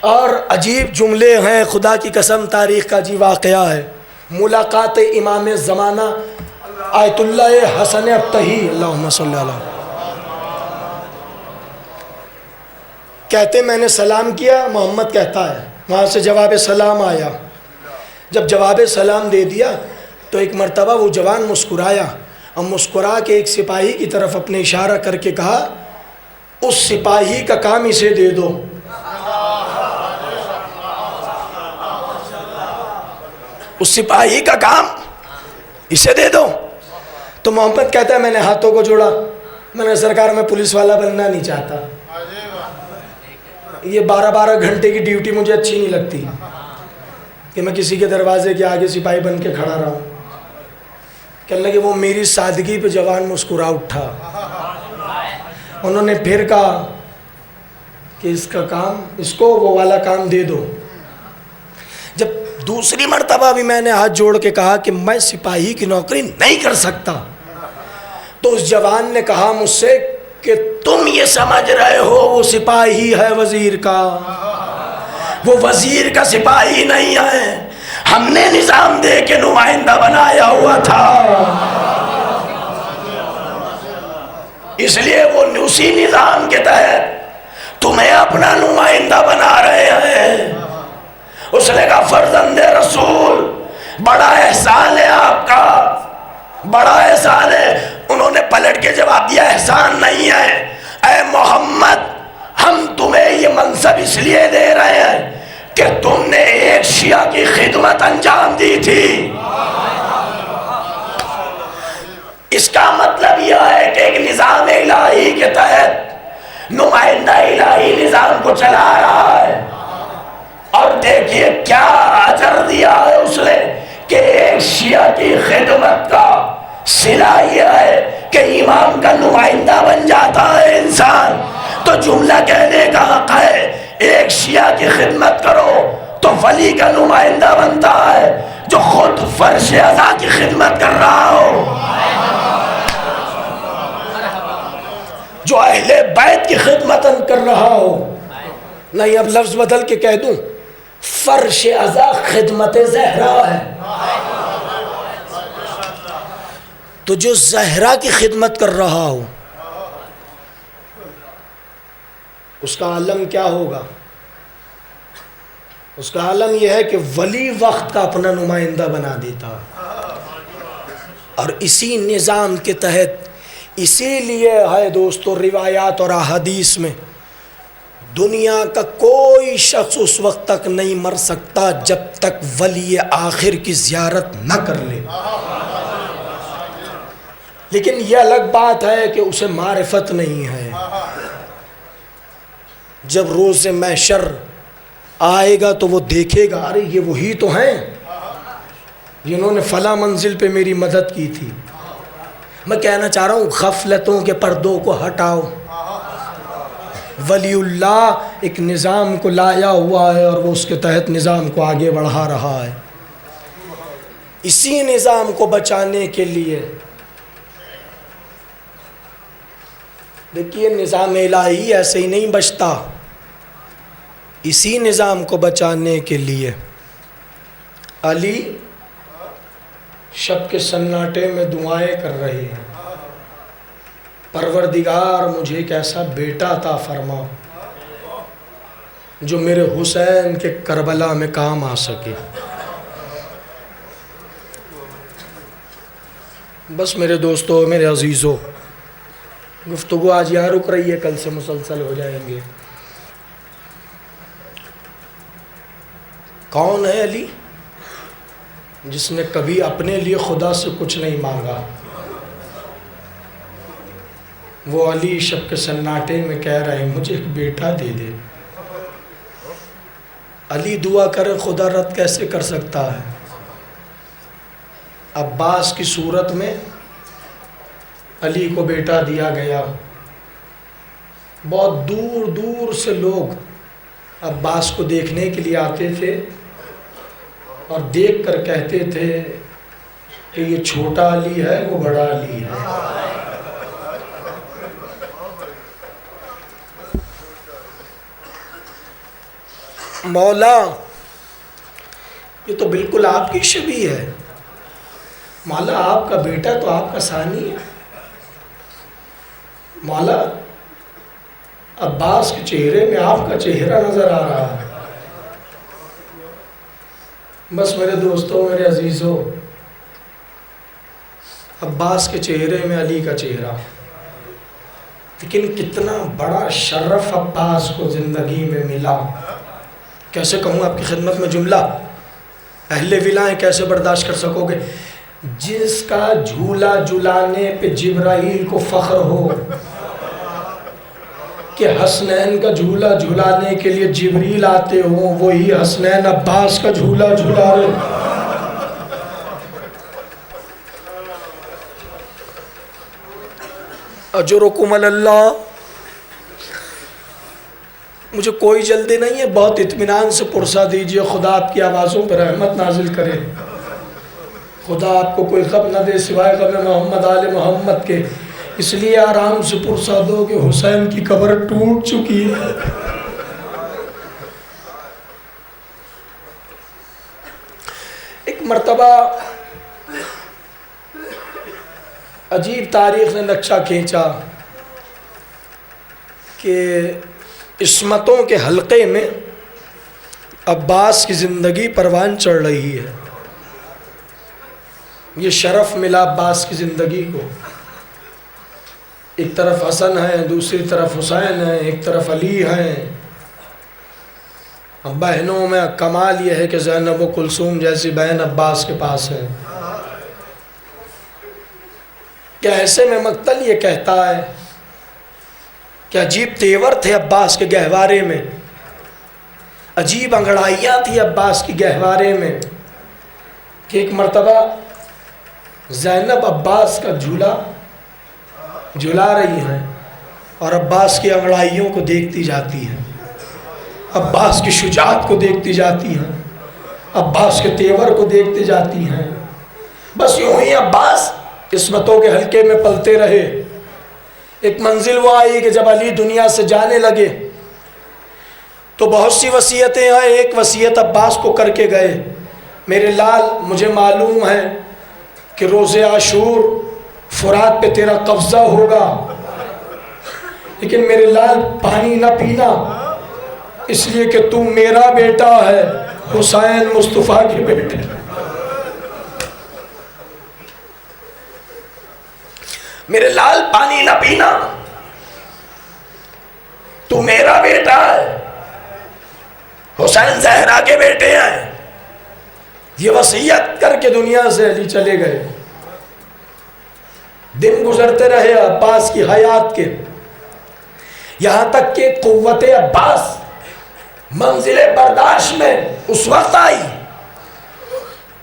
Speaker 1: اور عجیب جملے ہیں، خدا کی قسم تاریخ کا جی واقعہ ہے۔ ملاقات امام زمانہ آیت اللہ حسن ابتہی، اللہم صلی اللہ، کہتے میں نے سلام کیا، محمد کہتا ہے وہاں سے جواب سلام آیا۔ جب جواب سلام دے دیا تو ایک مرتبہ وہ جوان مسکرایا، اور مسکرا کے ایک سپاہی کی طرف اپنے اشارہ کر کے کہا، اس سپاہی کا کام اسے دے دو۔ اس سپاہی کا کام اسے دے دو۔ تو محمد کہتا ہے میں نے ہاتھوں کو جوڑا، میں نے سرکار میں پولیس والا بننا نہیں چاہتا، یہ 12 گھنٹے کی ڈیوٹی مجھے اچھی نہیں لگتی کہ میں کسی کے دروازے کے آگے سپاہی بن کے کھڑا رہا ہوں۔ کہنے لگے وہ میری سادگی پہ جوان مسکرا اٹھا۔ انہوں نے پھر کہا کہ اس کا کام، اس کو وہ والا کام دے دو۔ جب دوسری مرتبہ بھی میں نے ہاتھ جوڑ کے کہا کہ میں سپاہی کی نوکری نہیں کر سکتا، تو اس جوان نے کہا مجھ سے کہ تم یہ سمجھ رہے ہو وہ سپاہی ہے وزیر کا، وہ وزیر کا سپاہی نہیں ہے، ہم نے نظام دے کے نمائندہ بنایا ہوا تھا، اس لیے وہ اسی نظام کے تحت تمہیں اپنا نمائندہ بنا رہے ہیں۔ اس نے کہا فرزند رسول بڑا احسان ہے آپ کا، بڑا احسان ہے۔ انہوں نے پلٹ کے جواب دیا احسان نہیں ہے اے محمد، ہم تمہیں یہ منصب اس لیے دے رہے ہیں کہ تم نے ایک شیعہ کی خدمت انجام دی تھی۔ اس کا مطلب یہ ہے کہ ایک نظام الہی کے تحت نمائندہ الہی نظام کو چلا رہا ہے، اور دیکھیے کیا اجر دیا ہے اس نے کہ ایک شیعہ کی خدمت کا صلہ یہ ہے کہ امام کا نمائندہ بن جاتا ہے انسان۔ تو جملہ کہنے کا حق ہے، ایک شیعہ کی خدمت کرو تو ولی کا نمائندہ بنتا ہے جو خود فرش عزا کی خدمت کر رہا ہو، جو اہل بیت کی خدمت کر رہا ہو۔ نہیں اب لفظ بدل کے کہہ دوں، فرش عزا خدمت زہرا ہے، تو جو زہرا کی خدمت کر رہا ہو اس کا عالم کیا ہوگا؟ اس کا عالم یہ ہے کہ ولی وقت کا اپنا نمائندہ بنا دیتا، اور اسی نظام کے تحت، اسی لیے ہے دوستو روایات اور احادیث میں دنیا کا کوئی شخص اس وقت تک نہیں مر سکتا جب تک ولی آخر کی زیارت نہ کر لے۔ لیکن یہ الگ بات ہے کہ اسے معرفت نہیں ہے۔ جب روز محشر آئے گا تو وہ دیکھے گا، ارے یہ وہی تو ہیں جنہوں نے فلاں منزل پہ میری مدد کی تھی۔ میں کہنا چاہ رہا ہوں غفلتوں کے پردوں کو ہٹاؤ۔ ولی اللہ ایک نظام کو لایا ہوا ہے اور وہ اس کے تحت نظام کو آگے بڑھا رہا ہے۔ اسی نظام کو بچانے کے لیے دیکھیے نظام الہی ایسے ہی نہیں بچتا، اسی نظام کو بچانے کے لیے علی شب کے سناٹے میں دعائیں کر رہے ہیں، پروردگار مجھے ایک ایسا بیٹا عطا فرما، جو میرے حسین کے کربلا میں کام آ سکے۔ بس میرے دوستو، میرے عزیزو، گفتگو آج یہاں رک رہی ہے، کل سے مسلسل ہو جائیں گے۔ کون ہے علی؟ جس نے کبھی اپنے لیے خدا سے کچھ نہیں مانگا۔ وہ علی شب کے سناٹے میں کہہ رہے ہیں مجھے ایک بیٹا دے دے۔ علی دعا کرے خدا رد کیسے کر سکتا ہے؟ عباس کی صورت میں علی کو بیٹا دیا گیا۔ بہت دور دور سے لوگ عباس کو دیکھنے کے لیے آتے تھے اور دیکھ کر کہتے تھے کہ یہ چھوٹا علی ہے، وہ بڑا علی ہے۔ مولا یہ تو بالکل آپ کی شبیہ ہے، مولا آپ کا بیٹا تو آپ کا ثانی ہے۔ مولا عباس کے چہرے میں آپ کا چہرہ نظر آ رہا ہے۔ بس میرے دوستوں، میرے عزیزوں، عباس کے چہرے میں علی کا چہرہ، لیکن کتنا بڑا شرف عباس کو زندگی میں ملا۔ کیسے کہوں آپ کی خدمت میں جملہ، اہل ولائیں کیسے برداشت کر سکو گے؟ جس کا جھولا جھلانے پہ جبرائیل کو فخر ہو کہ حسنین کا جھولا جھلانے کے لیے جبریل آتے ہوں، وہی حسنین عباس کا جھولا جھلا رہے۔ اجرکم اللہ، مجھے کوئی جلدی نہیں ہے، بہت اطمینان سے پرسہ دیجئے، خدا آپ کی آوازوں پر رحمت نازل کرے، خدا آپ کو کوئی غم نہ دے سوائے غم محمد آل محمد کے، اس لیے آرام سے پرسہ دو کہ حسین کی قبر ٹوٹ چکی ہے۔ ایک مرتبہ عجیب تاریخ نے نقشہ کھینچا کہ عصمتوں کے حلقے میں عباس کی زندگی پروان چڑھ رہی ہے۔ یہ شرف ملا عباس کی زندگی کو، ایک طرف حسن ہے، دوسری طرف حسین ہے، ایک طرف علی ہیں۔ اب بہنوں میں کمال یہ ہے کہ زینب و کلثوم جیسی بہن عباس کے پاس ہے۔ کیا ایسے میں مقتل یہ کہتا ہے کہ عجیب تیور تھے عباس کے گہوارے میں، عجیب انگڑائیاں تھی عباس کی گہوارے میں، کہ ایک مرتبہ زینب عباس کا جھولا جھلا رہی ہیں اور عباس کی انگڑائیوں کو دیکھتی جاتی ہیں، عباس کی شجاعت کو دیکھتی جاتی ہیں، عباس کے تیور کو دیکھتی جاتی ہیں۔ بس یوں ہی عباس عصمتوں کے حلقے میں پلتے رہے۔ ایک منزل وہ آئی کہ جب علی دنیا سے جانے لگے تو بہت سی وصیتیں ہیں، ایک وصیت عباس کو کر کے گئے، میرے لال مجھے معلوم ہے کہ روز عاشور فرات پہ تیرا قبضہ ہوگا، لیکن میرے لال پانی نہ پینا، اس لیے کہ تو میرا بیٹا ہے، حسین مصطفیٰ کے بیٹے۔ میرے لال پانی نہ پینا، تو میرا بیٹا ہے، حسین زہرا کے بیٹے ہیں۔ یہ وصیت کر کے دنیا سے علی چلے گئے۔ دن گزرتے رہے عباس کی حیات کے، یہاں تک کہ قوت عباس منزل برداشت میں اس وقت آئی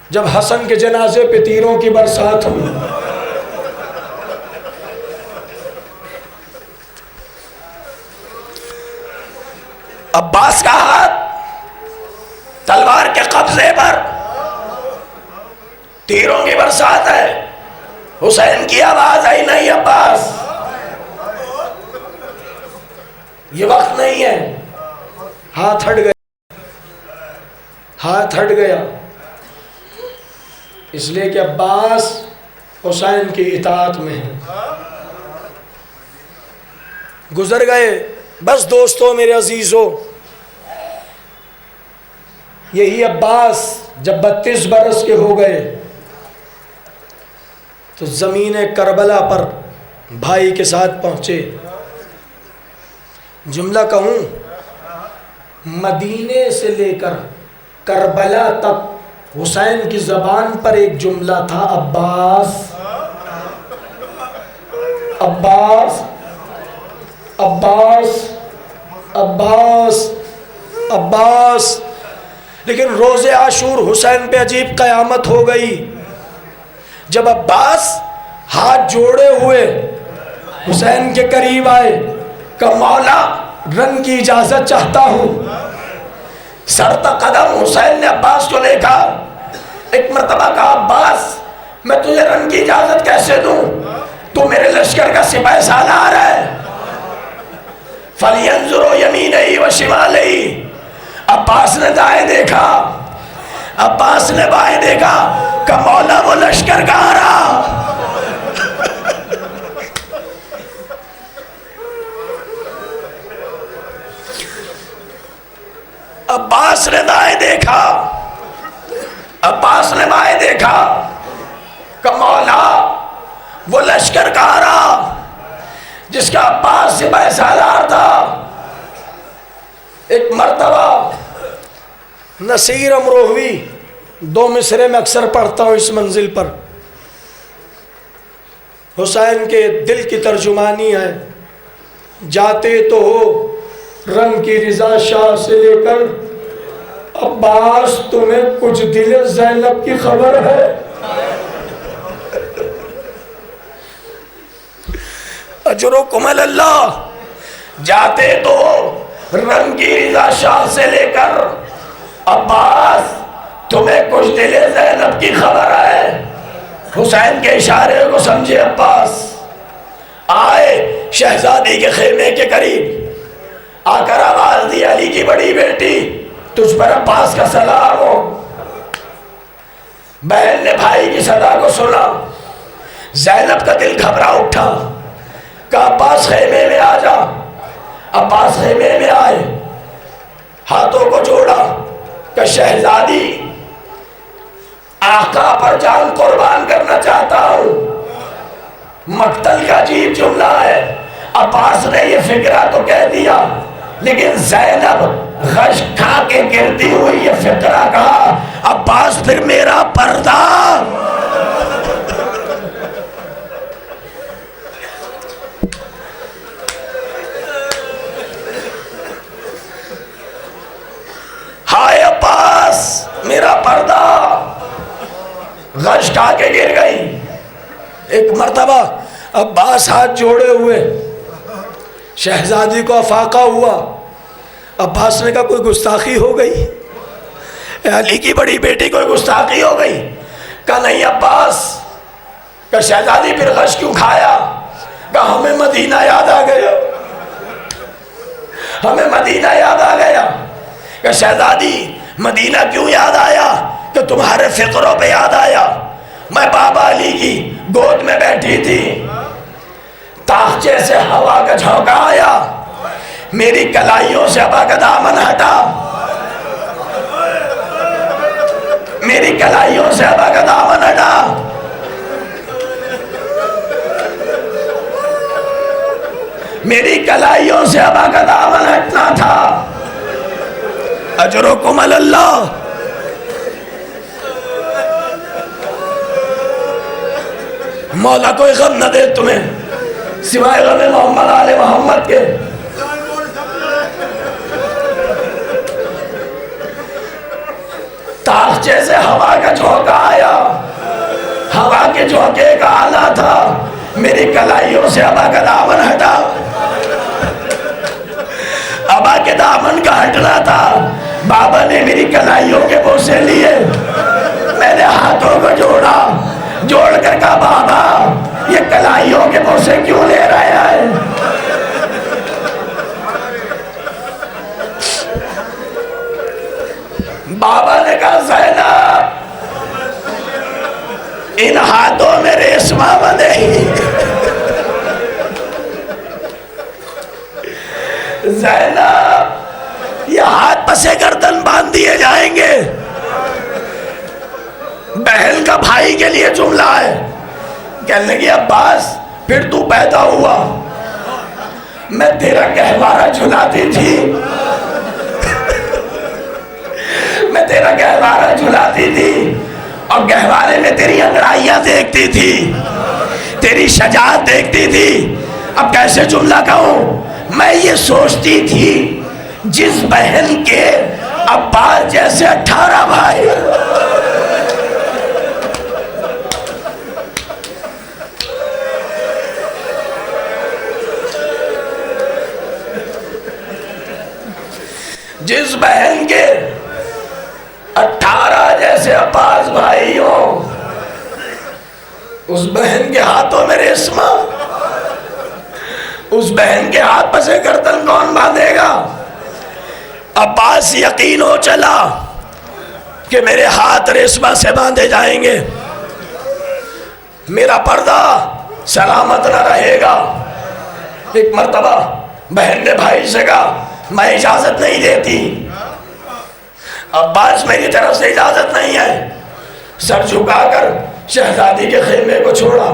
Speaker 1: جب حسن کے جنازے پہ تیروں کی برسات ہوئی۔ عباس کا ہاتھ تلوار کے قبضے پر، تیروں کی برسات ہے، حسین کی آواز آئی نہیں عباس، یہ وقت نہیں ہے۔ ہاتھ ہٹ گیا، ہاتھ ہٹ گیا، اس لیے کہ عباس حسین کی اطاعت میں ہے۔ گزر گئے۔ بس دوستو، میرے عزیزو، یہی عباس جب 32 برس کے ہو گئے تو زمین کربلا پر بھائی کے ساتھ پہنچے. جملہ کہوں، مدینے سے لے کر کربلا تک حسین کی زبان پر ایک جملہ تھا، عباس عباس عباس عباس عباس. لیکن روز عاشور حسین پہ عجیب قیامت ہو گئی. جب عباس ہاتھ جوڑے ہوئے حسین کے قریب آئے کہ مولا رنگ کی اجازت چاہتا ہوں. سرتا قدم حسین نے عباس کو دیکھا، ایک مرتبہ کہا عباس میں تجھے رنگ کی اجازت کیسے دوں، تو میرے لشکر کا سپاہ سالار ہے. فَلْيَنْظُرُوا يَمِينَهِ وَشِمَالَهِ. عباس نے دائیں دیکھا، عباس نے بائیں دیکھا کہ مولا وہ لشکر کہاں رہا. عباس نے دائیں دیکھا، عباس نے بائیں دیکھا کہ مولا وہ لشکر کہاں رہا جس کا عباس سپاہ سالار تھا. ایک مرتبہ نصیر امروہوی 2 مصرے میں اکثر پڑھتا ہوں اس منزل پر، حسین کے دل کی ترجمانی ہے. جاتے تو ہو رنگ کی رضا شاہ سے لے کر، عباس تمہیں کچھ دل زینب کی خبر ہے. اجرکم اللہ. جاتے تو رنگ کی رضا شاہ سے لے کر، عباس تمہیں کچھ دل زینب کی خبر ہے. حسین کے اشارے کو سمجھے عباس، آئے شہزادی کے خیمے کے قریب، آ کر آواز دی علی کی بڑی بیٹی تجھ پر عباس کا سلام ہو. بہن نے بھائی کی صدا کو سنا، زینب کا دل گھبرا اٹھا کہ عباس خیمے میں آ جا. عباس خیمے میں آئے، ہاتھوں کو جوڑا کہ شہزادی آقا پر جان قربان کرنا چاہتا ہوں. مقتل کا عجیب جملہ ہے. عباس نے یہ فکرہ تو کہہ دیا، لیکن زینب غش کھا کے گرتی ہوئی یہ فکرہ کہا، عباس پھر میرا پردہ. ہائے عباس میرا پردہ. غش کھا کے گر گئی. ایک مرتبہ عباس ہاتھ جوڑے ہوئے، شہزادی کو افاقہ ہوا. عباس نے کہا کوئی گستاخی ہو گئی، علی کی بڑی بیٹی کوئی گستاخی ہو گئی. کہا نہیں عباس. کہ شہزادی پھر غش کیوں کھایا؟ کہا ہمیں مدینہ یاد آ گیا، ہمیں مدینہ یاد آ گیا. کہ شہزادی مدینہ کیوں یاد آیا؟ کہ تمہارے فقروں پہ یاد آیا. میں بابا علی کی گود میں بیٹھی تھی، تاخچے سے ہوا کا جھونکا آیا، میری کلائیوں سے ابا کا دامن ہٹا، میری کلائیوں سے ابا کا دامن ہٹا. میری کلائیوں سے ابا کا دامن ہٹنا تھا. اجرکم اللہ. مولا کوئی غم نہ دے تمہیں سوائے غم محمد آل محمد کے. تاخچے سے ہوا کا جھونکا آیا، ہوا کے جھونکے کا آنا تھا، میری کلائیوں سے ابا کا دامن ہٹا. ابا کے دامن کا ہٹنا تھا. بابا نے میری کلائیوں کے بوسے لیے، میں نے ہاتھوں کو جوڑا، جوڑ کر کہا بابا یہ کلائیوں کے بوسے کیوں لے رہا ہے؟ بابا نے کہا زینب ان ہاتھوں میں ریشمہ بندھے ہی. زینب یہ ہاتھ سے گردن باندھ دیے جائیں گے. بہن کا بھائی کے لیے جملہ ہے. کہنے لگی عباس پھر تو پیدا ہوا, میں تیرا گہوارہ جھلاتی تھی, میں تیرا گہوارہ جھلاتی تھی اور گہوارے میں تیری انگڑائیاں دیکھتی تھی, تیری شجاعت دیکھتی تھی. اب کیسے جملہ کہوں؟ میں یہ سوچتی تھی جس بہن کے عباس جیسے 18 بھائی, جس بہن کے 18 جیسے عباس بھائی ہوں, اس بہن کے ہاتھوں میں ریشمہ, اس بہن کے ہاتھ پر سے گردن کون باندھے گا؟ عباس یقین ہو چلا کہ میرے ہاتھ ریشمہ سے باندھے جائیں گے, میرا پردہ سلامت نہ رہے گا. ایک مرتبہ بہن نے بھائی سے کہا میں اجازت نہیں دیتی, عباس میری طرف سے اجازت نہیں ہے. سر جھکا کر شہزادی کے خیمے کو چھوڑا,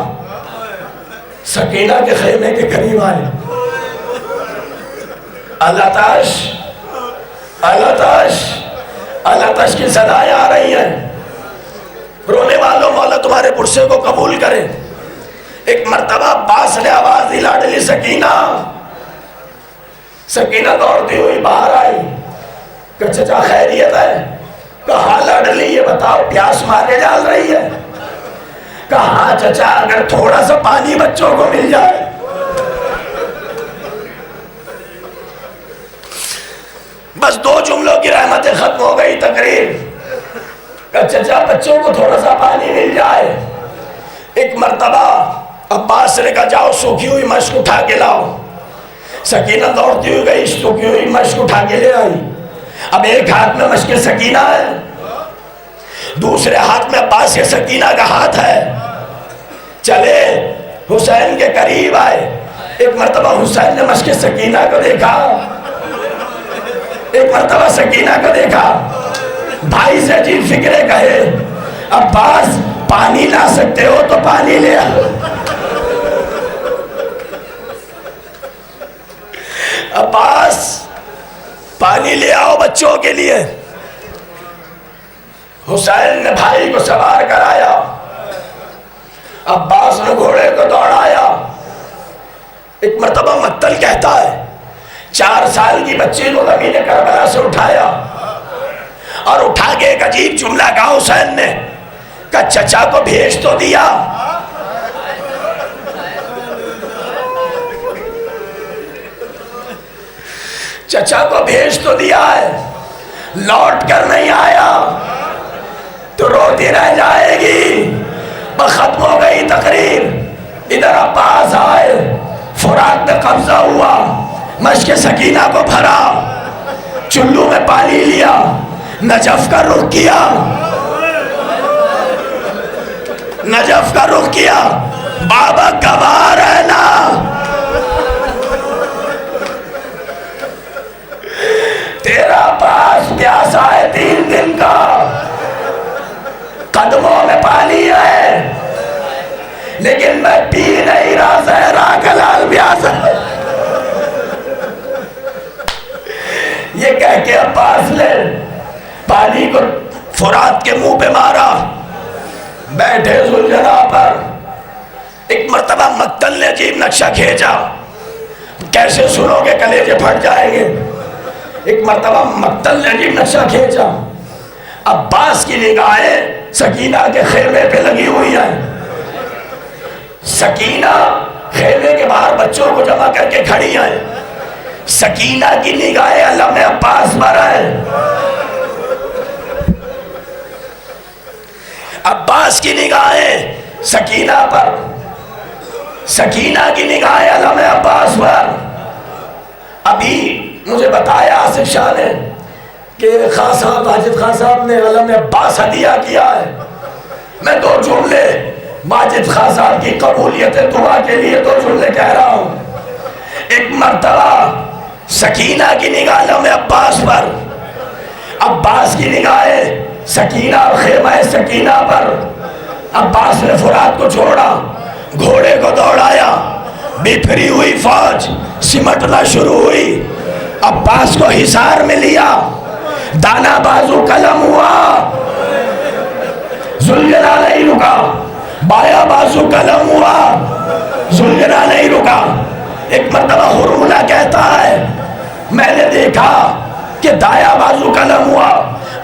Speaker 1: سکینہ کے خیمے کے قریب آئے. اللہ تاش, اللہ تاش, اللہ تاش کی صدائیں آ رہی ہیں. رونے والوں مولا تمہارے پرسے کو قبول کرے. ایک مرتبہ عباس نے آواز دی لاڈلی سکینہ. سکینہ دوڑتی ہوئی باہر آئی کہ چچا خیریت ہے؟ کہا لاڈلی یہ بتاؤ پیاس مارے ڈال رہی ہے؟ کہا چچا اگر تھوڑا سا پانی بچوں کو مل جائے. بس 2 جملوں کی رحمتیں ختم ہو گئی تقریر. کہ چچا بچوں کو تھوڑا سا پانی مل جائے. ایک مرتبہ عباس نے کہا جاؤ سوکھی ہوئی مشک اٹھا کے لاؤ. سکینہ دوڑتی ہوئی گئی, سوکھی ہوئی مشک اٹھا کے لے آئی. اب ایک ہاتھ میں مشک سکینہ ہے, دوسرے ہاتھ میں عباس کے سکینہ کا ہاتھ ہے. چلے حسین کے قریب آئے. ایک مرتبہ حسین نے مشک سکینہ کو دیکھا, ایک مرتبہ سکینہ کو دیکھا. بھائی سے عجیب فکرے کہے عباس پانی لا سکتے ہو تو پانی لے آؤ. عباس پانی لے آؤ بچوں کے لیے. حسین نے بھائی کو سوار کرایا, عباس نے گھوڑے کو دوڑایا. ایک مرتبہ مقتل کہتا ہے 4 سال کی بچی کو زمین کربلا سے اٹھایا اور اٹھا کے ایک عجیب جملہ کہا حسین نے, کہ چچا کو بھیج تو دیا, چچا کو بھیج تو دیا ہے, لوٹ کر نہیں آیا تو روتی رہ جائے گی. ختم ہو گئی تقریر. ادھر عباس آئے, فرات میں قبضہ ہوا, مشک سکینہ کو بھرا, چلو میں پانی لیا, نجف کا رخ کیا, نجف کا رخ کیا. بابا گواہ رہنا, تیرا پاس پیاسا ہے 3 دن کا, قدموں میں پانی ہے لیکن میں پی نہیں رہا, زہرا کا لال پیاسا. یہ کہہ کے عباس نے پانی کو فرات کے منہ پہ مارا. بیٹھے ذوالجلال پر. ایک مرتبہ مقتل نے عجیب نقشہ کھینچا, کیسے سنو گے کلیجے پھٹ جائیں گے. ایک مرتبہ مقتل نے عجیب نقشہ کھینچا. عباس کی نگاہیں سکینہ کے خیمے پہ لگی ہوئی ہیں. سکینہ خیمے کے باہر بچوں کو جمع کر کے کھڑی ہیں. سکینہ کی نگاہیں علم عباس پر ہیں. عباس کی نگاہیں سکینہ پر, سکینہ کی نگاہیں علم عباس پر. ابھی مجھے بتایا آصف شاہ نے کہ خان صاحب, ماجد خان صاحب نے علم عباس ہدیہ کیا ہے. میں 2 جملے ماجد خان صاحب کی قبولیت دعا کے لیے 2 جملے کہہ رہا ہوں. ایک مرتبہ سکینہ کی نگاہ علم عباس پر,
Speaker 2: عباس کی نگاہیں سکینہ اور خیمہ سکینہ پر. عباس نے فرات کو چھوڑا، گھوڑے کو دوڑایا، بکھری ہوئی فوج سمٹنا شروع ہوئی. عباس کو حصار میں لیا، دانا بازو قلم ہوا، ذوالجلال نہیں رکا. بایاں بازو قلم ہوا، ذوالجلال نہیں رکا. ایک مرتبہ ہرملہ کہتا ہے میں نے دیکھا کہ دایاں بازو قلم ہوا،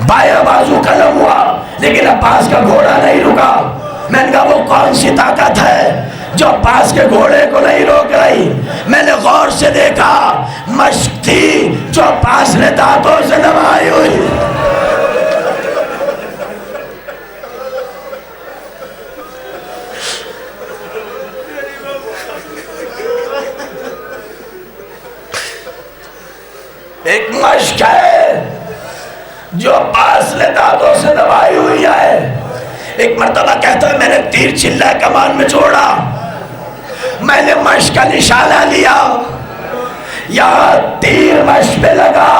Speaker 2: بایاں بازو قلم ہوا، لیکن عباس کا گھوڑا نہیں رکا. میں نے کہا وہ کون سی طاقت ہے جو عباس کے گھوڑے کو نہیں روک رہی؟ میں نے غور سے دیکھا، مشق تھی جو عباس نے دانتوں سے دبائی ہوئی. ایک مشق ہے جو عباس نے دانتوں سے دبائی ہوئی ہے. ایک مرتبہ کہتا ہے میں نے تیر چلہ کمان میں چھوڑا، میں نے مشق کا نشانہ لیا، یہاں تیر مشق پہ لگا،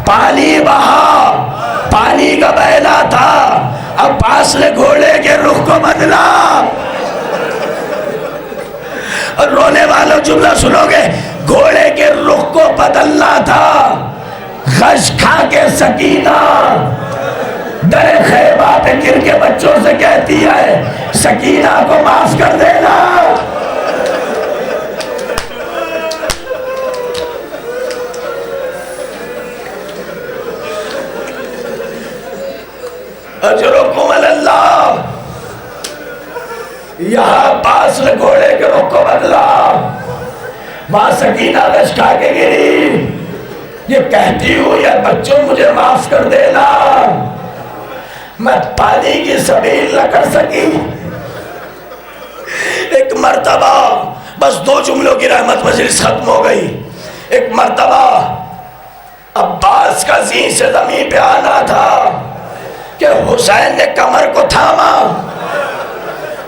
Speaker 2: پانی بہا، پانی کا بہنا تھا. عباس نے گھوڑے کے رخ کو بدلا. اور رونے والوں جملہ سنو گے، گھوڑے کے رخ کو بدلنا تھا. غش کھا کے سکینہ در خیمہ پہ گر کے بچوں سے کہتی ہے سکینہ کو معاف کر دینا. اجرکم اللہ. یہاں عباس نے گھوڑے کے رخ کو بدلا، وہاں سکینہ غش کھا کے گری. یہ کہتی ہوں یا بچوں مجھے معاف کر دینا، میں پانی کی سبیل نہ کر سکی. ایک مرتبہ، بس 2 جملوں کی رحمت مجلس ختم ہو گئی. ایک مرتبہ عباس کا زین سے زمین پہ آنا تھا کہ حسین نے کمر کو تھاما.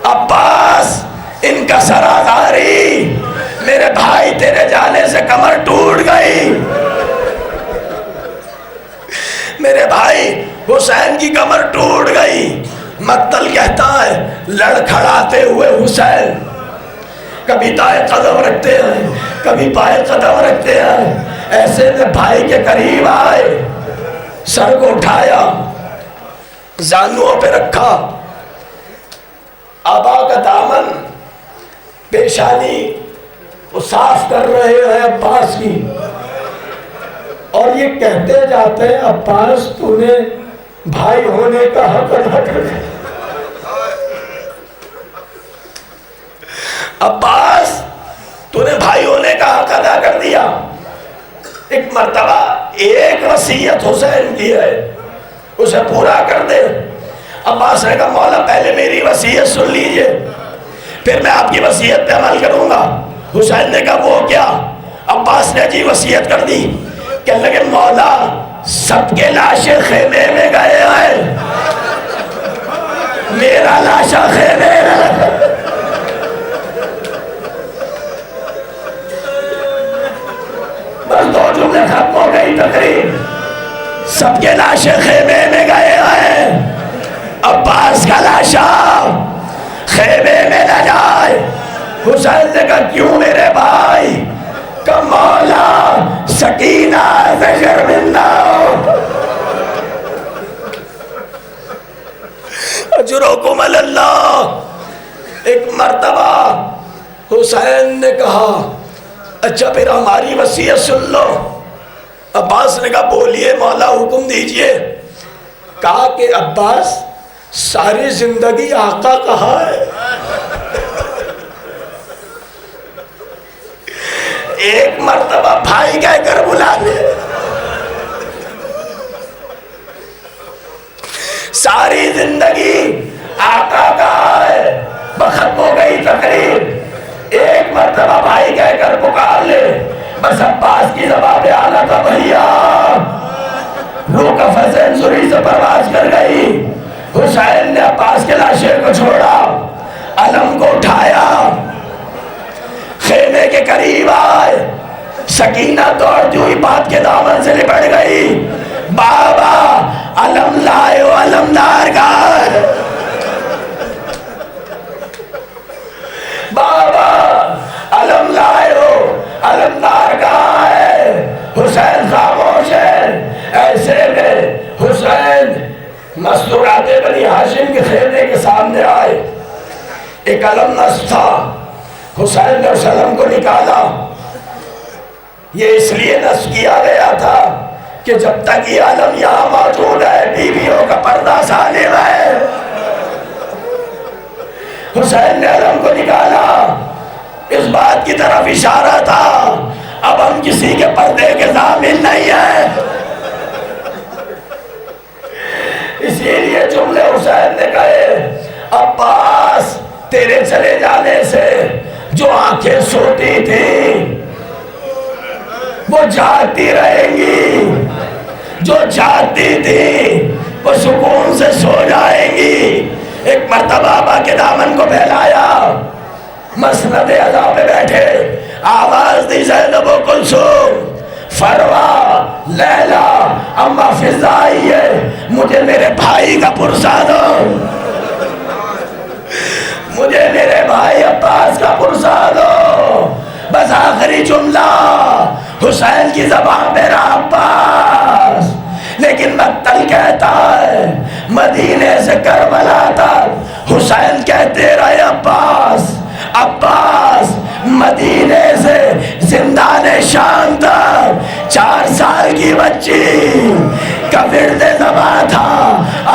Speaker 2: عباس ان کا سرازاری، میرے بھائی تیرے جانے سے کمر ٹوٹ گئی. میرے بھائی حسین کی کمر ٹوٹ گئی. مقتل کہتا ہے لڑکھڑاتے ہوئے حسین کبھی دائیں قدم رکھتے ہیں، کبھی بائیں قدم رکھتے ہیں. ایسے میں بھائی کے قریب آئے، سر کو اٹھایا، زانووں پہ رکھا، آبا کا دامن پیشانی وہ صاف کر رہے ہیں عباس کی، اور یہ کہتے جاتے ہیں عباس تو نے بھائی ہونے کا حق ادا کر دیا. عباس تو نے بھائی ہونے کا حق ادا کر دیا. ایک مرتبہ ایک وصیت حسین کی ہے، اسے پورا کر دے. عباس نے کہا مولا پہلے میری وصیت سن لیجئے، پھر میں آپ کی وصیت پہ عمل کروں گا. حسین نے کہا وہ کیا؟ عباس نے جی وصیت کر دی. کہنے لگے مولا سب کے لاشیں خیمے میں گئے ہیں، میرا لاشا خیمے میں. بس 2 جملے ختم ہو گئی تقریر. سب کے لاشیں خیمے میں گئے ہیں، عباس کا لاشا خیمے میں نہ جائے. حسین نے کہا کیوں میرے بھائی؟ کہ مولا سکینہ سے شرمندہ ہو. اجرکم اللہ. ایک مرتبہ حسین نے کہا اچھا پھر ہماری وصیت سن لو. عباس نے کہا بولیے مولا حکم دیجئے. کہا کہ عباس ساری زندگی آقا کہا ہے، ایک مرتبہ بھائی کہہ کر بلا لے. ساری زندگی آقا کہا ہے، ختم ہو گئی تقریر. ایک مرتبہ بھائی کہہ کر پکار لے. بس عباس کی زبان پہ آنا تھا بھیا. روح کا فضل زری سے پرواز کر گئی. حسین نے عباس کے لاشے کو چھوڑا، علم کو اٹھایا، خیمے کے قریب آئے. سکینہ دوڑتی ہوئی بات کے دامن سے لپٹ گئی. بابا علم لائے ہو، علمدار گھر، بابا علم لائے ہو، علمدار کہاں ہے؟ حسین خاموش ہے۔ ایسے میں حسین مستورات بنی ہاشم کے خیمے کے سامنے آئے، ایک علم نصب تھا، حسین نے اس علم کو نکالا۔ یہ اس لیے نصب کیا گیا تھا کہ جب تک یہ علم یہاں موجود ہے بیویوں کا پردہ سالم ہے۔ حسین نے علم کو نکالا، اس بات کی طرف اشارہ تھا اب ہم کسی کے پردے کے ضامن نہیں ہیں۔ اسی لیے جملے حسین نے کہے، عباس تیرے چلے جانے سے جو آنکھیں سوتی تھیں وہ جاگتی رہیں گی، جو جاگتی تھی وہ سکون سے سو جائیں گی۔ ایک مرتبہ آبا کے دامن کو پھیلایا، مسند اعلیٰ پہ بیٹھے، آواز دی زینب و کلثوم، فروا، لیلا، اما فضا آئی ہے، مجھے میرے بھائی کا پرسہ دو، مجھے میرے بھائی عباس کا پرسہ دو۔ بس آخری جملہ حسین کی زبان میرا عباس، لیکن مقتل کہتا ہے مدینے سے کربلا تک حسین کہتے رہے عباس، عباس مدینے سے زندان شام تک 4 سال کی بچی کا ورد زبان تھا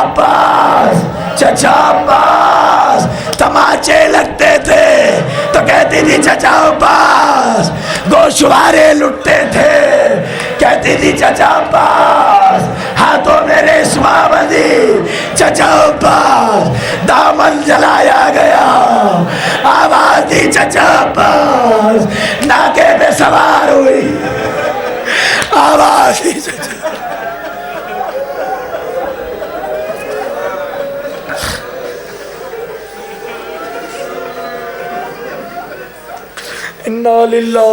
Speaker 2: عباس، چچا عباس۔ تماچے لگتے تھے تو کہتی تھی چچا عباس، گوشوارے لٹتے تھے کہتی تھی چچا عباس، ہاتھوں میں ریشما بندھی چچا عباس، دامن جلایا گیا آواز دی چچا عباس، ناکے پہ سوار ہوئی آواز دی چچا۔
Speaker 1: انا للہ